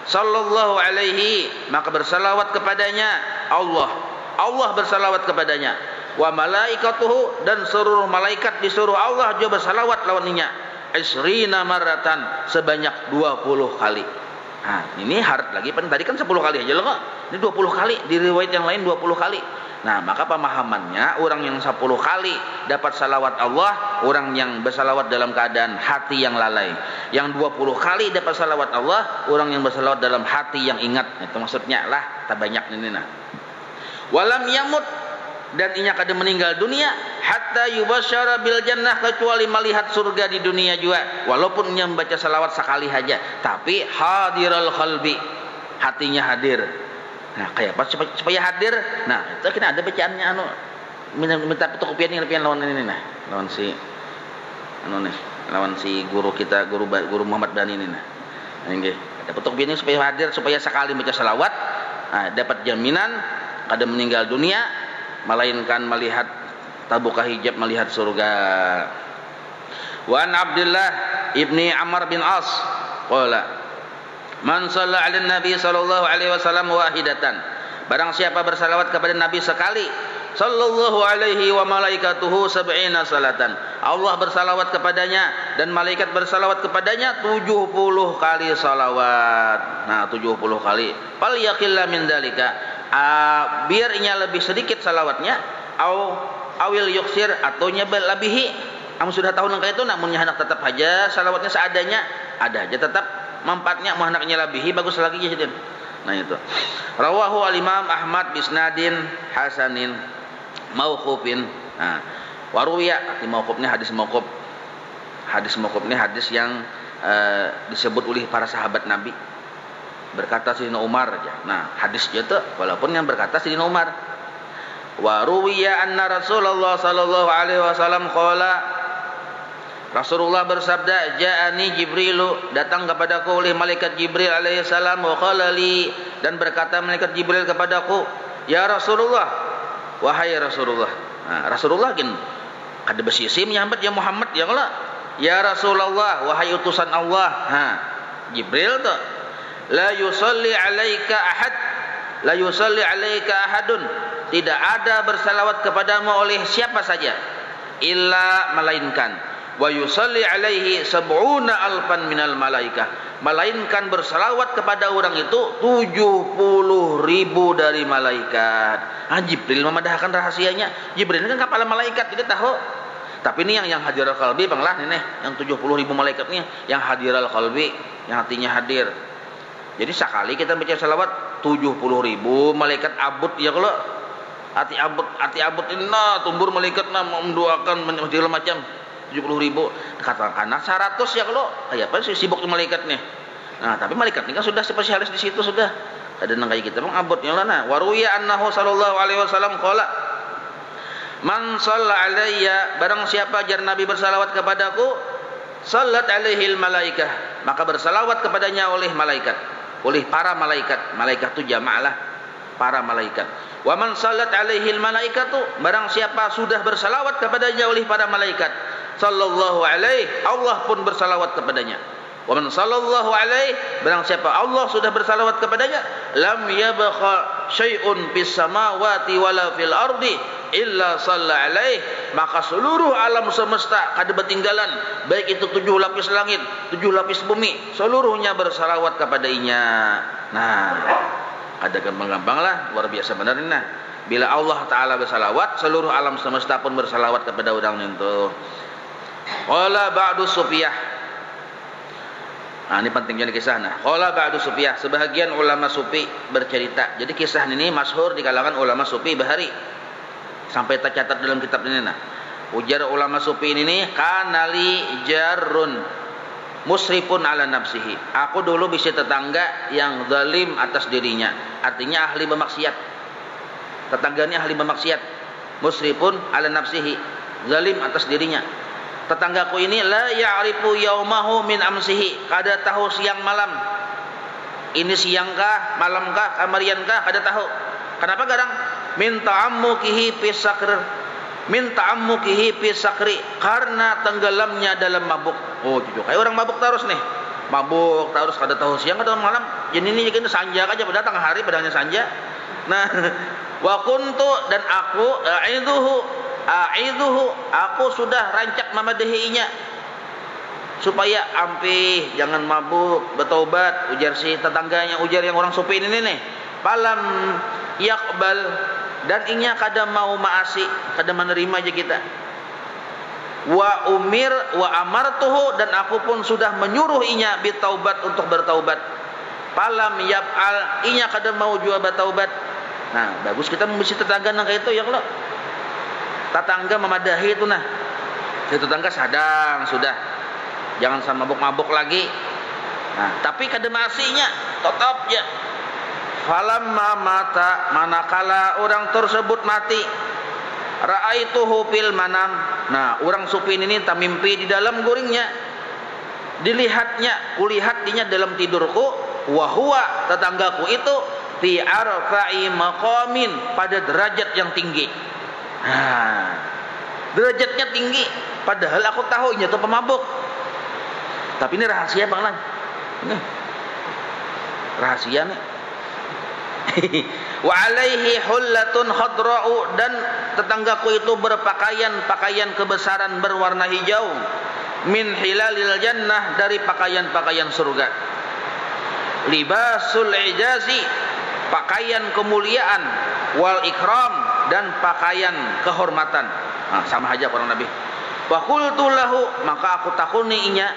sallallahu alaihi, maka bersalawat kepadanya Allah bersalawat kepadanya, wa malaikatuhu, dan seluruh malaikat disuruh Allah juga bersalawat lawannya, isrina marratan, sebanyak 20 kali. Nah, ini harap lagi, tadi kan 10 kali aja loh kok. Ini 20 kali, di riwayat yang lain 20 kali. Nah, maka pemahamannya orang yang 10 kali dapat salawat Allah, orang yang bersalawat dalam keadaan hati yang lalai. Yang 20 kali dapat salawat Allah, orang yang bersalawat dalam hati yang ingat. Itu maksudnya lah, tak banyak ini nah. Walam yamut, dan inya kada meninggal dunia hatta yubasyara bil jannah, kecuali melihat surga di dunia juga, walaupun inya membaca salawat sekali saja, tapi hadiral qalbi, hatinya hadir. Nah, kayak apa supaya hadir? Nah, itu kena ada bacaannya anu minta petukupian ini lawan ini nah, lawan si anu nih, lawan si guru kita, guru Muhammad Bani ini nah. Nggih, ada petukupian supaya hadir, supaya sekali baca salawat dapat jaminan kada meninggal dunia, melainkan melihat tabuka hijab, melihat surga. Wa an Abdullah ibni Amr bin As qala man shalla 'ala nabi sallallahu alaihi wasallam wahidatan, barang siapa bersalawat kepada Nabi sekali, sallallahu alaihi wa malaikatuhu sab'ina salatan, Allah bersalawat kepadanya dan malaikat bersalawat kepadanya 70 kali salawat. Nah, 70 kali. Fal yaqilla min dalika, biar inya lebih sedikit salawatnya, awil yuksir, atau nya lebihi. Amun sudah tahu nang itu, namun hendak tetap aja salawatnya seadanya, ada aja tetap manfaatnya, mau hendaknya lebihi bagus lagi jadi. Nah itu. Rawahu al-Imam Ahmad bisnadin hasanin mauqufin. Nah, waruya arti mauqufnya hadis mauquf. Hadis mauqufnya hadis yang disebut oleh para sahabat Nabi. Berkata Sayyidina Umar aja. Nah, hadis itu walaupun yang berkata Sayyidina Umar. Wa ruwiya anna Rasulullah sallallahu alaihi wasallam qala, Rasulullah bersabda, ja'ani Jibrilu, datang kepadaku oleh malaikat Jibril alaihi salam, wa qala li, dan berkata malaikat Jibril kepadaku, ya Rasulullah, wahai Rasulullah. Nah, Rasulullah kan kada besi menyambat ya Muhammad ya kala. Ya Rasulullah, wahai utusan Allah. Jibril tuh, la yusalli alaika ahad, la yusalli alaika ahadun, tidak ada bersalawat kepadamu oleh siapa saja, illa melainkan, wa yusalli alaihi sab'una alfan minal malaikah, melainkan bersalawat kepada orang itu 70.000 dari malaikat. Jibril memadahkan rahasianya. Jibril ini kan kepala malaikat, kita tahu. Tapi ini yang hadirul qalbi banglah ini, yang 70.000 malaikat ini yang hadirul qalbi, yang hatinya hadir. Jadi sekali kita baca salawat 70.000 malaikat abud ya kalau hati abud ini tumbur malaikat mendoakan segala macam 70.000, katakanlah 100 ya kalau kayak apa sih sibuk malaikat nih. Nah, tapi malaikat ini kan sudah spesialis di situ sudah. Ada nang kayak kita bang abot ya lah. Nah, waruya annahu sallallahu alaihi wasallam qala, man shalla alayya, barang siapa jar Nabi bersalawat kepadaku, sallat alaihil malaikah, maka bersalawat kepadanya oleh malaikat, oleh para malaikat. Malaikat itu jamaah, para malaikat. Wa man sallat alaihil malaikatu, barang siapa sudah bersalawat kepadanya oleh para malaikat, sallallahu alaihi, Allah pun bersalawat kepadanya. Wa man sallallahu alaihi, barang siapa Allah sudah bersalawat kepadanya, lam yabqa syai'un fis samawati wala fil ardi illa salla alaihi, maka seluruh alam semesta kada ketinggalan, baik itu 7 lapis langit, 7 lapis bumi, seluruhnya bersalawat kepadanya. Nah, ada gampang-gampang lah, luar biasa benar ini nah. Bila Allah Ta'ala bersalawat, seluruh alam semesta pun bersalawat kepada orang itu. Qala ba'du sufiyah. Nah, ini pentingnya di kisah nah. Qala ba'du sufiyah, sebahagian ulama sufi bercerita. Jadi kisah ini masyhur di kalangan ulama sufi bahari. Sampai tercatat dalam kitab ini nah. Ujar ulama sufi ini, kanali jarrun musrifun ala nafsihi. Aku dulu bisa tetangga yang zalim atas dirinya. Artinya ahli bermaksiat. Tetangganya ahli bermaksiat. Musrifun ala nafsihi, zalim atas dirinya. Tetanggaku ini la ya'rifu yaumahu min amsihi, kada tahu siang malam. Ini siangkah, malamkah, kamariankah, kada tahu. Kenapa kadang minta ammukihi fi sakr, minta ammukihi fi sakri, karena tenggelamnya dalam mabuk. Oh, cucu kayak orang mabuk terus nih. Mabuk terus kada tahu siang kada malam. Jadi ini jadi sanja aja pada tengah hari padahal sanja. Nah, wa kuntu, dan aku aiduhu, aku sudah rancak memadahinya. supaya ampih, jangan mabuk, bertobat. Ujar si tetangganya, ujar yang orang supi ini nih. Palam yakbal, dan inya kada mau maasi, kada menerima aja kita. Wa amartuhu, dan aku pun sudah menyuruh inya bitaubat, untuk bertaubat. Palam yaf'al, inya kada mau jua bertaubat. Nah, bagus kita membisi tetangga nang kayak itu ya kalau tetangga memadahi itu nah. Si tetangga sadang sudah, jangan sama mabuk-mabuk lagi. Nah, tapi kada maasinya tetap ya. Falamma mata, manakala orang tersebut mati, ra'aituhu fil manam. Nah, orang supin ini tak mimpi di dalam guringnya. Dilihatnya, kulihat dinya dalam tidurku, wa huwa, tetanggaku itu fi arfa'i maqamin, pada derajat yang tinggi. Nah, derajatnya tinggi, padahal aku tahu ini tuh pemabuk. Tapi ini rahasia Bang Lan. Ini rahasia nih. Wa alaihi hullatun khadra'u, dan tetanggaku itu pakaian kebesaran berwarna hijau, min hilalil jannah, dari pakaian-pakaian surga. Libasul ijazi, pakaian kemuliaan, wal ikram, dan pakaian kehormatan. Nah, sama aja para Nabi. Wa qultu lahu, maka aku takuni inya,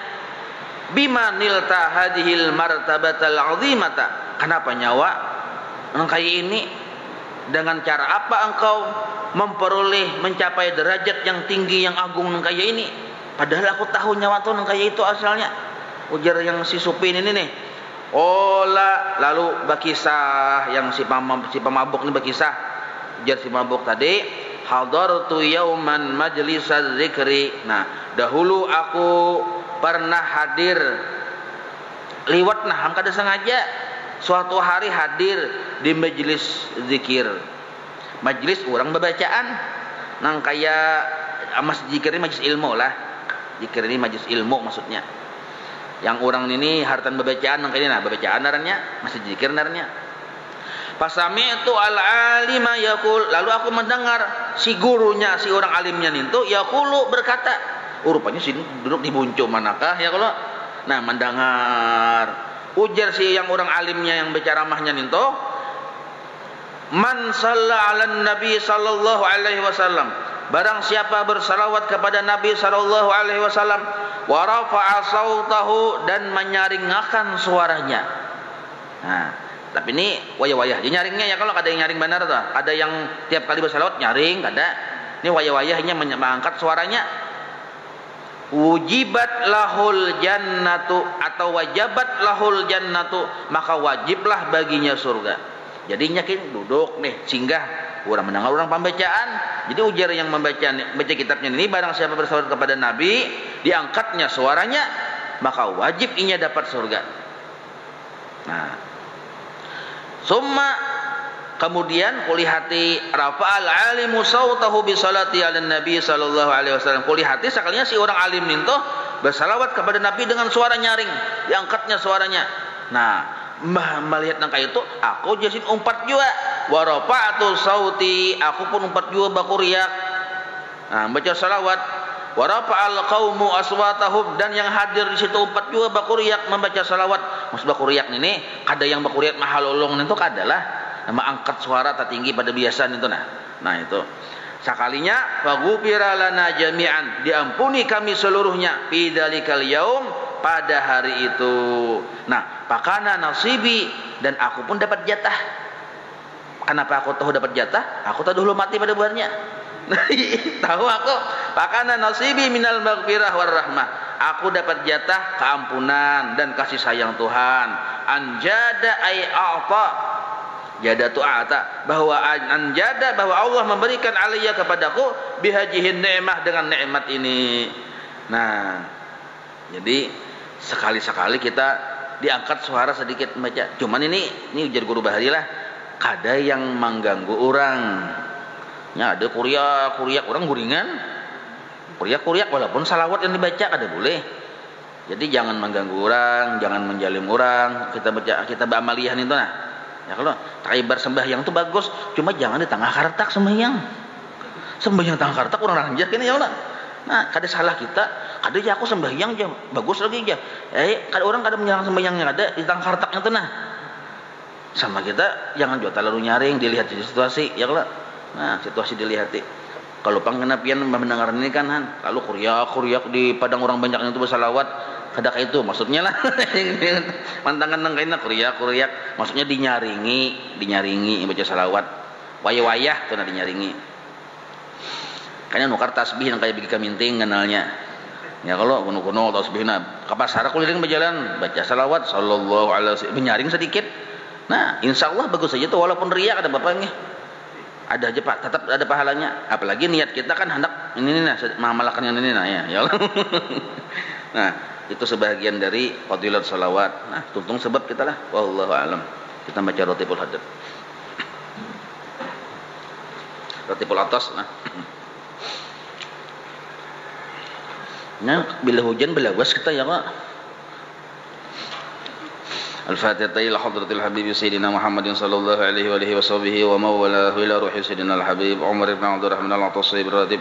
bima nilta hadhil martabatal azimata, kenapa nyawa engkau ini, dengan cara apa engkau memperoleh mencapai derajat yang tinggi yang agung engkau ini, padahal aku tahu nyawa tuh engkau itu asalnya. Ujar yang si supin ini nih. Ola, lalu berkisah yang si pemabuk ini berkisah. Ujar si mabuk tadi, hadartu yauman majlisaz zikri. Nah, dahulu aku pernah hadir liwat nah kada sengaja suatu hari hadir di majelis zikir. Majelis orang bacaan nang kaya mas zikir ini majelis ilmu lah. Zikir ini majelis ilmu maksudnya. Yang orang ini hartan bacaan nang kaya nah bacaan naranya, masih zikir naranya. Pasami'tu al-alima yaqul, lalu aku mendengar si gurunya, si orang alimnya itu yaqulu berkata, rupanya sini duduk di buncu manakah ya kalau. Nah, mendengar ujar si yang orang alimnya yang berceramahnya itu, man shalla 'alan nabi sallallahu alaihi wasallam, barang siapa bersalawat kepada Nabi sallallahu alaihi wasallam, wa rafa'a sautahu, dan menyaringkan suaranya. Nah, tapi ini wayah-wayah aja nyaringnya ya, kalau ada yang nyaring benar tuh, ada yang tiap kali bersalawat nyaring, ada. Ini wayah-wayahnya mengangkat suaranya. Wujibat lahul jannatu, atau wajabat lahul jannatu, maka wajiblah baginya surga. Jadi nyakin duduk nih singgah orang mendengar orang pembacaan. Jadi ujar yang baca kitabnya ini, barang siapa bersalawat kepada Nabi, diangkatnya suaranya, maka wajib inya dapat surga. Nah, summa, kemudian kulihati rafa'al alimu sautahu bi salati ala nabi sallallahu alaihi wasallam. Kulihati sekalinya si orang alim itu bersalawat kepada Nabi dengan suara nyaring, diangkatnya suaranya. Nah, melihat nangka itu, aku jasin umpat juga. Wa rafa'atu sauti, aku pun umpat juga bakuriak. Nah, baca salawat. Wa rafa'al qaumu aswatahum, dan yang hadir di situ umpat juga bakuriak membaca salawat. Maksud bakuriak ini, ada yang bakuriak mahal ulung itu adalah nama angkat suara tertinggi pada biasa itu nah itu sekalinya faghufira lana jami'an, diampuni kami seluruhnya fi dzalikal yaum, pada hari itu. Nah, pakana nasibi, dan aku pun dapat jatah. Kenapa aku tahu dapat jatah? Aku tahu dulu mati pada bulannya. Tahu aku, pakana nasibi minal maghfirah war rahmah, aku dapat jatah keampunan dan kasih sayang Tuhan. Anjada ay a'ta, jadatu a'ta, bahwa anjada, bahwa Allah memberikan alaiya kepadaku bihajihin ni'mah, dengan nikmat ini. Nah, jadi sekali-sekali kita diangkat suara sedikit membaca. Cuman ini ujar guru bahari lah, kada yang mengganggu orang. Ya, ada kuriak orang guringan, kuriak walaupun salawat yang dibaca kada boleh. Jadi jangan mengganggu orang, jangan menjalim orang. Kita beramaliyah itu nah. Ya kalau taibar sembahyang itu bagus, cuma jangan di tengah kartak sembahyang. Sembahyang tengah kartak orang ranjak ini ya Allah. Nah, kada salah kita Ada aja aku sembahyang aja, bagus lagi aja. Kada orang kada menyerang sembahyangnya ada, ditang hartaknya tuh nah. Sama kita jangan juga terlalu nyaring, dilihat situasi, ya lah. Nah, situasi dilihat. Kalau pangkenapian mendengar ini kan, lalu kuriak di padang orang banyaknya itu bersalawat, kada kayak itu maksudnya lah. Pantangan nang kaina kuriak, maksudnya dinyaringi baca salawat. Wayah-wayah tuh dinyaringi. Kayaknya nukar tasbih yang kayak bikin kaminting kenalnya. Ya kalau kuno-kuno tasbihna ke pasar keliling berjalan baca salawat sallallahu alaihi wasallam menyaring sedikit. Nah, insya Allah bagus saja tuh walaupun riak ada bapaknya. Ada aja Pak, tetap ada pahalanya. Apalagi niat kita kan hendak ini nah mengamalkan yang ini nah ya. Nah, itu sebagian dari fadilat salawat. Nah, tuntung sebab kita lah. Wallahu a'lam. Kita baca Ratibul Hadad. Ratibul atas nah. Nah, bila hujan belawas kita ya Pak. Al-Fatihah ila hadratil Habib Sayyidina Muhammadin sallallahu alaihi wa alihi wa sahbihi wa mawalahu ila ruhi Sayyidina Al-Habib Umar ibn Abdurrahman Al-Atasib Ratib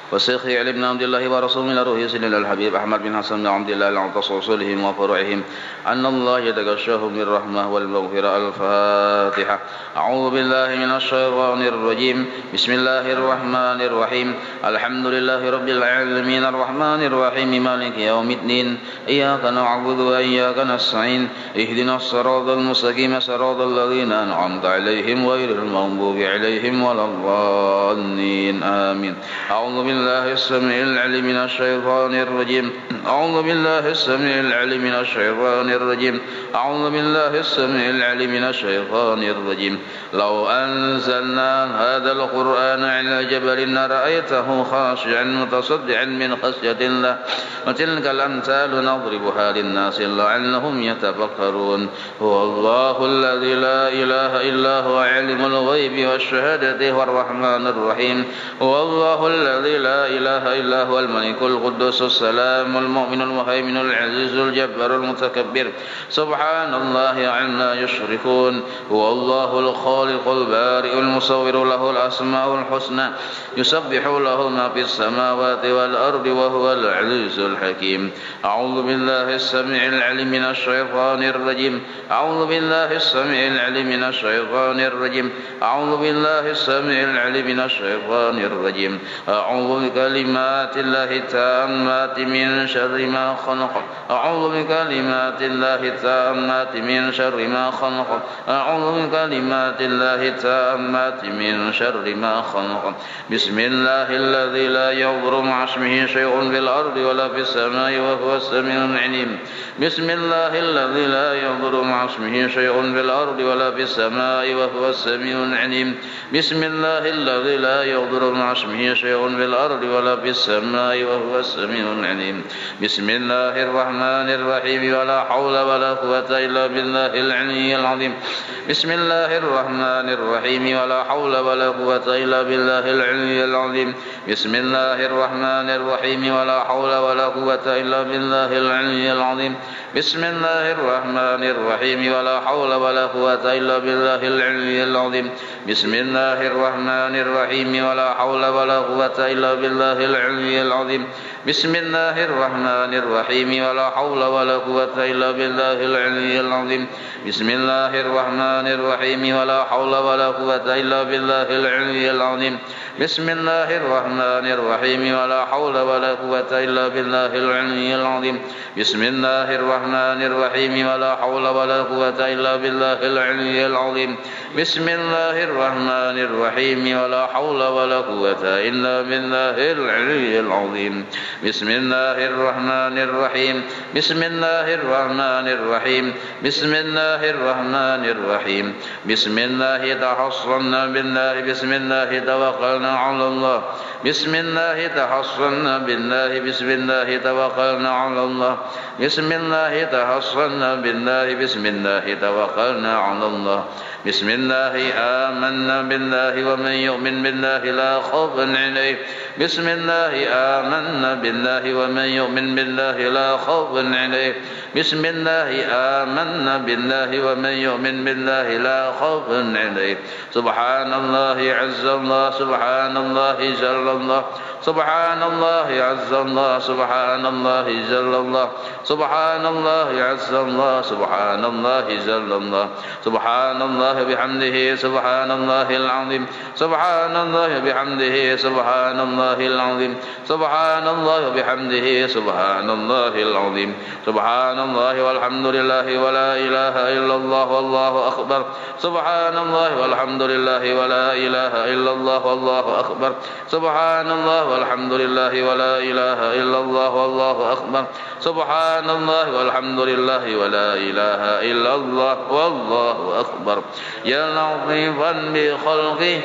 wa Syekh Ali ibn Abdullah wa Rasul ila ruhi Sayyidina Al-Habib Ahmad bin Hasan bin Abdullah Al-Atasulihim wa furu'ihim anna Allah yatagashahu min rahmah wal maghfirah. Al-Fatihah. A'udzu billahi minasy syaithanir rajim. Bismillahirrahmanirrahim. Alhamdulillahi rabbil alamin arrahmanir rahim maliki yaumiddin. Iyyaka na'budu wa iyyaka nasta'in. Ihdinas siratal mustaqim siratal ladzina an'amta 'alaihim ghairil maghdubi 'alaihim waladdallin. Amin. A'udzu billahi as-sami'il 'alim minasy syaithanir rajim. A'udzu billahi as-sami'il 'alim minasy syaithanir rajim. A'udzu billahi as-sami'il 'alim minasy syaithanir rajim. Law anzalna hadzal qur'ana 'ala jabalin lara'aytahu khashi'an mutasaddian min khashyatillah wa tilkal amsalu nadribuha lin-nasi la'allahum yatafakkarun. Huwallahu alladzi la ilaha illa huwa 'alimul ghaibi wasyahadati huwar rahmanur rahim. Huwallahu alladzi la ilaha illa huwal malikul quddusus salamul mu'minul muhaiminul 'azizul jabbarul mutakabbir. Subhanallahi 'amma yusyrikun. Huwallahul khaliqul bari'ul musawwirul lahul asmaul husna. Yusabbihu lahu ma fis samawati wal ardi wa huwal 'azizul hakim. A'udzu billahi as-sami'il 'alim minasy syaithanir rajim. A'udzu billahi as-sami'il 'alim minasy syaithanir rajim. A'udzu billahi as-sami'il 'alim minasy syaithanir rajim. A'udzu bikalimatillahi tammati min syarri ma khalaq. A'udzu bikalimatillahi tammati min syarri ma khalaq. A'udzu bikalimatillahi tammati min syarri ma khalaq. Bismillahilladzi la yadurru ma'a ismihi syai'un fil ardi wa la fis samai wa huwas samiul 'alim. Bismillahilladzi la yadurru ma'a ismihi syai'un fil ardi wa la fis samai wa huwas samiul 'alim. Bismillahilladzi la yadurru ma'a ismihi syai'un fil ardi wa la fis samai wa huwas samiul 'alim. Bismillahirrahmanirrahim wa la haula wa la quwwata illa billahil 'aliyyil 'azim. Bismillahirrahmanirrahim wa la haula wa la quwwata illa billahil 'aliyyil 'azim. Bismillahirrahmanirrahim wa la haula wa la quwwata illa billahil 'aliyyil 'azim. Bismillahirrahmanirrahim wa la haula wa la quwwata illa billahil 'aliyyil 'azim. Bismillahirrahmanirrahim wa la haula wa la quwwata illa billahil 'aliyyil 'azim. Bismillahirrahmanirrahim wa la haula wa la quwwata illa billahil 'aliyyil 'azim. Bismillahirrahmanirrahim wa la haula wa la quwwata illa billahil 'aliyyil 'azim. Bismillahirrahmanirrahim wa la haula wa la quwwata illa billahil 'aliyyil 'azim. Bismillahirrahmanirrahim wa la haula wa la quwwata illa billahil 'aliyyil 'azim. Bismillahirrahmanirrahim wa la haula wa la quwwata illa billahil 'aliyyil 'azim. Bismillahirrahmanirrahim. Bismillahirrahmanirrahim. Bismillahirrahmanirrahim. Bismillahi tahassanna billahi. Bismillahi tawakkalna 'ala Allah. Bismillahi tahassanna billahi. Bismillahi tawakkalna 'ala Allah. Bismillahi tahassanna billahi. Bismillahi tawakkalna 'ala Allah. Bismillahi amanna billahi wa man yu'min billahi la khawfun 'alayhi. Bismillahi amanna billahi wa man yu'min billahi la khawfun 'alayhi. Bismillahi amanna billahi wa man yu'min billahi la khawfun 'alayhi. Subhanallahi 'azza Allah, subhanallahi jalla Allah, سبحان الله عز الله سبحان الله جل الله سبحان الله عز الله سبحان الله جل الله سبحان الله بحمده سبحان الله العظيم سبحان الله بحمده سبحان الله العظيم سبحان الله بحمده سبحان الله العظيم سبحان الله والحمد لله ولا إله إلا الله والله أكبر سبحان الله والحمد لله ولا إله إلا الله والله أكبر سبحان الله والحمد لله ولا إله إلا الله والله أكبر سبحان الله والحمد لله ولا إله إلا الله والله أكبر يا لطيفا بخلقه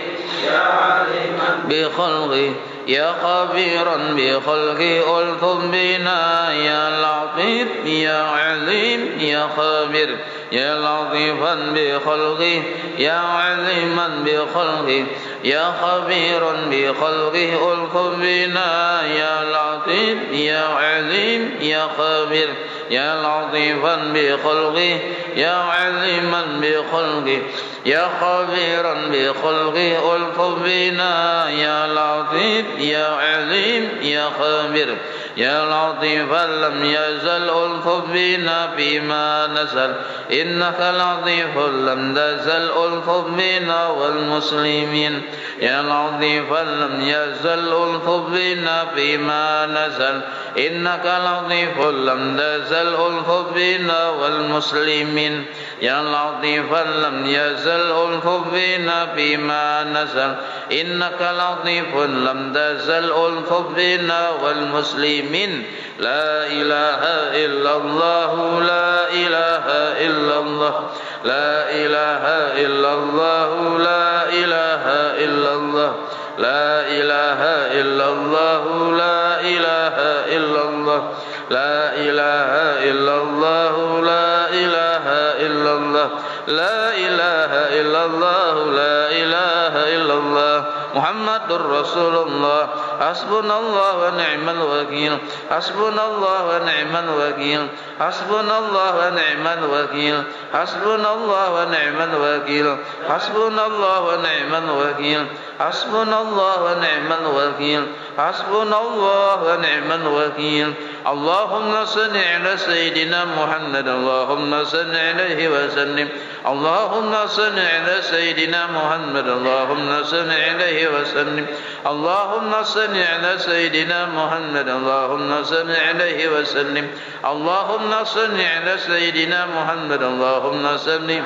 يا عليما بخلقه يا خبيرا بخلقه ألطف بنا يا لطيف يا عليم يا خبير يا لطيفا بخلقه يا عليما بخلقه يا خبيرا بخلقه ألطف بنا يا لطيف يا عليم يا خبير يا لطيفا بخلقه يا عليما بخلقه يا خبيرا بخلقه ألطف بنا يا لطيف يا عليم يا خبير يا لطيفا لم يزل ألطف بنا فيما نزل إنك لطيف لم تزل ألطف بنا والمسلمين يا لطيفا لم يزل ألطف بنا فيما نزل إنك لطيف لم تزل ألطف بنا والمسلمين يا لطيفا لم يزل ألطف بنا فيما نزل إنك لطيف لم تزل ألطف بنا والمسلمين لا إله إلا الله لا إله إلا الله لا إله إلا الله لا إله إلا الله لا إله إلا الله لا إله إلا الله لا إله إلا الله لا إله إلا الله لا إله إلا الله لا إله إلا الله محمد رسول الله حسبنا الله ونعم الوكيل حسبنا الله ونعم الوكيل حسبنا الله ونعم الوكيل حسبنا الله ونعم الوكيل حسبنا الله ونعم الوكيل حسبنا الله ونعم الوكيل حسبنا الله ونعم الوكيل اللهم صل على سيدنا محمد اللهم صل عليه وسلم اللهم صل على سيدنا محمد اللهم صل عليه وسلم اللهم صل على سيدنا محمد اللهم صل عليه وسلم اللهم صل على سيدنا محمد اللهم صل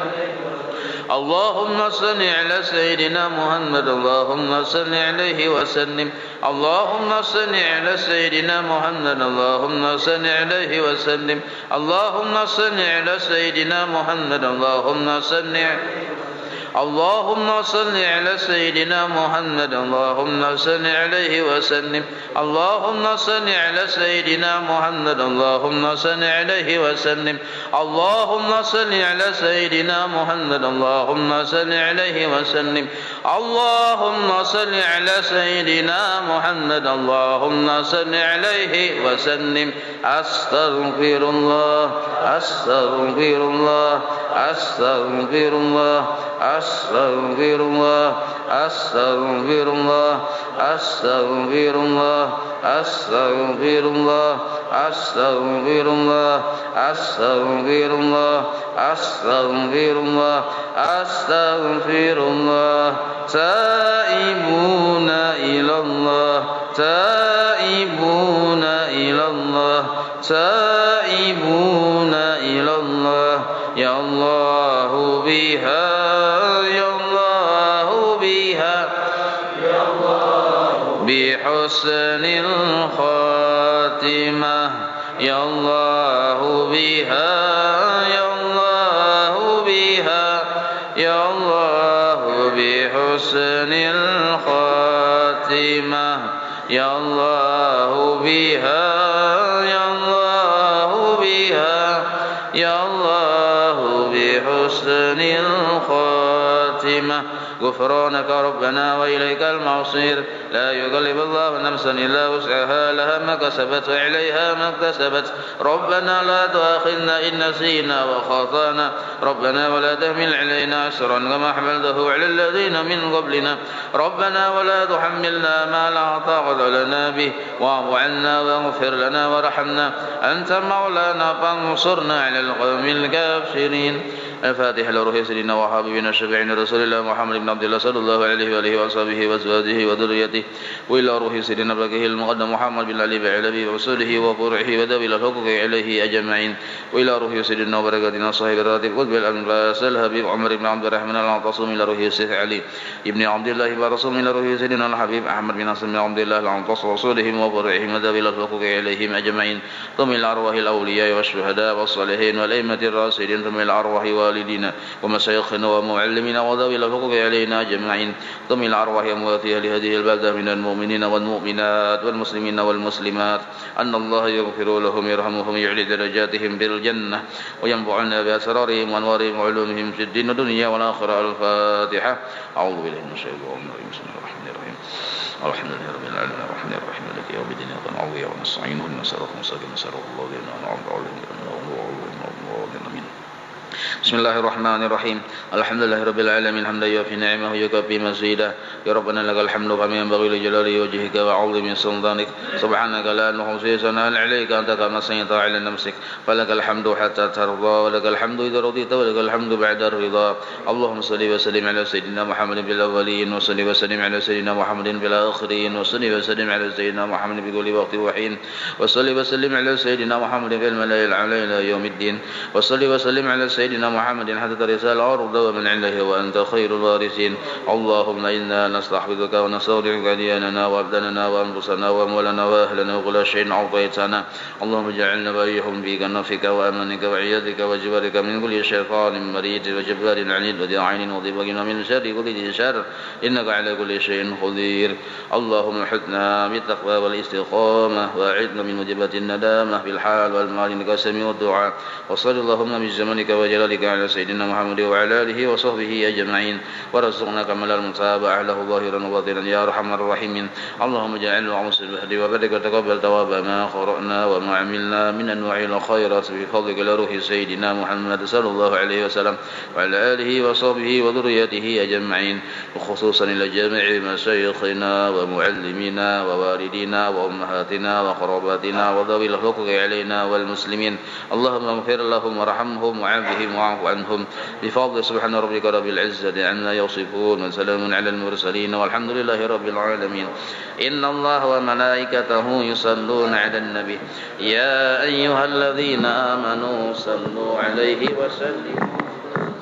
اللهم صل على سيدنا محمد اللهم صل عليه وسلم اللهم صل على سيدنا محمد اللهم صل عليه وسلم اللهم صل على سيدنا محمد اللهم صل اللهم صل على سيدنا محمد اللهم صل عليه وسلم اللهم صل على سيدنا محمد اللهم صل عليه وسلم اللهم صل على سيدنا محمد اللهم صل عليه وسلم اللهم صل على سيدنا محمد اللهم صل عليه وسلم أستغفر الله أستغفر الله أستغفر الله أستغفر الله أستغفر الله أستغفر الله أستغفر الله أستغفر الله أستغفر الله أستغفر الله أستغفر الله تائبون إلى الله تائبون إلى الله تائبون إلى الله يا الله بها يا الله بها يا الله بحسن الخاتمة يا الله بها يا الله بها يا الله بحسن الخاتمة يا الله بها يا الله بها يا الله بحسن الخاتمة غفرانك ربنا وإليك المصير لا يكلف الله نفسا إلا وسعها لها ما كسبت وعليها ما اكتسبت ربنا لا تؤاخذنا إن نسينا وخطأنا ربنا ولا تحمل علينا إصرا كما حملته على الذين من قبلنا ربنا ولا تحملنا ما لا طاقة لنا به واعف عنا واغفر لنا وارحمنا أنت مولانا فانصرنا على القوم الكافرين. الفاتحة لروح سيدنا وحبيبنا شفيعنا رسول الله محمد بن عبد الله صلى الله عليه وآله وصحبه وأزواجه وذريته وإلى روح سيدنا بكيه المقدم محمد بن علي بعلبي ورسوله وفرعه وذوي الحقوق عليه أجمعين وإلى روح سيدنا وبركاتنا صاحب الراتب قطب الأنفاس الحبيب عمر بن عبد الرحمن العطاصم إلى روح الشيخ علي ابن عبد الله ورسول إلى روح سيدنا الحبيب أحمد بن عاصم بن عبد الله العطاص ورسولهم وفرعهم وذوي الحقوق عليهم أجمعين ثم إلى أرواح الأولياء والشهداء والصالحين والأئمة الراشدين ثم إلى أرواح والدينا ومشايخنا ومعلمنا وذوي الحقوق علينا أجمعين ثم إلى أرواح أمواتها لهذه البلدة من المؤمنين والمؤمنات والمسلمين والمسلمات أن الله يغفر لهم يرحمهم يعلي درجاتهم بالجنة وينفعنا بأسرارهم وأنوارهم وعلومهم في الدين والدنيا والآخرة. الفاتحة. أعوذ بالله من الشيطان الرجيم. بسم الله الرحمن الرحيم. الحمد لله رب العالمين الرحمن الرحيم مالك يوم الدين إياك نعبد وإياك نستعين اهدنا الصراط المستقيم صراط الذين أنعمت عليهم غير المغضوب عليهم. بسم الله الرحمن الرحيم. الحمد لله رب العالمين حمدا يوفي نعمه ويكفي مزيدا. يا ربنا لك الحمد كما ينبغي لجلال وجهك وعظيم سلطانك سبحانك لا نحصي ثناء عليك أنت كما أثنيت على نفسك فلك الحمد حتى ترضى ولك الحمد إذا رضيت ولك الحمد بعد الرضا. اللهم صل وسلم على سيدنا محمد في الأولين وصل وسلم على سيدنا محمد في الآخرين وصل وسلم على سيدنا محمد في كل وقت وحين وصل وسلم على سيدنا محمد في الملأ الأعلى إلى يوم الدين وصل وسلم على سيدنا محمد حتى ترث الأرض ومن عنده وأنت خير الوارثين. اللهم إنا نستحفظك ونستودعك دياننا وأبداننا وأنفسنا وأموالنا وأهلنا وكل شيء أعطيتنا. اللهم اجعلنا وإياهم في كنفك وأمنك وعيادك وجبارك من كل شيطان مريد وجبار عنيد وذي عين وضيق ومن شر كل ذي شر إنك على كل شيء قدير. اللهم حثنا بالتقوى والاستقامة وأعذنا من موجبات الندامة في الحال والمال إنك سميع الدعاء. وصل اللهم بزمنك وجلالك على سيدنا محمد وعلى آله وصحبه أجمعين ورزقنا كمال المتابعة له ظاهرا وباطنا يا أرحم الراحمين. اللهم اجعلنا عمسا بهدي وبارك وتقبل تواب ما قرأنا وما عملنا من أنواع الخيرات بفضلك لروح سيدنا محمد صلى الله عليه وسلم وعلى آله وصحبه وذريته أجمعين وخصوصا إلى جميع مشايخنا ومعلمينا ووالدينا وأمهاتنا وقراباتنا وذوي الحقوق علينا والمسلمين. اللهم اغفر لهم وارحمهم وعافهم واعف عنهم بفضل سبحان ربك رب العزة عما يصفون وسلام على المرسلين والحمد لله رب العالمين. إن الله وملائكته يصلون على النبي يا أيها الذين آمنوا صلوا عليه وسلموا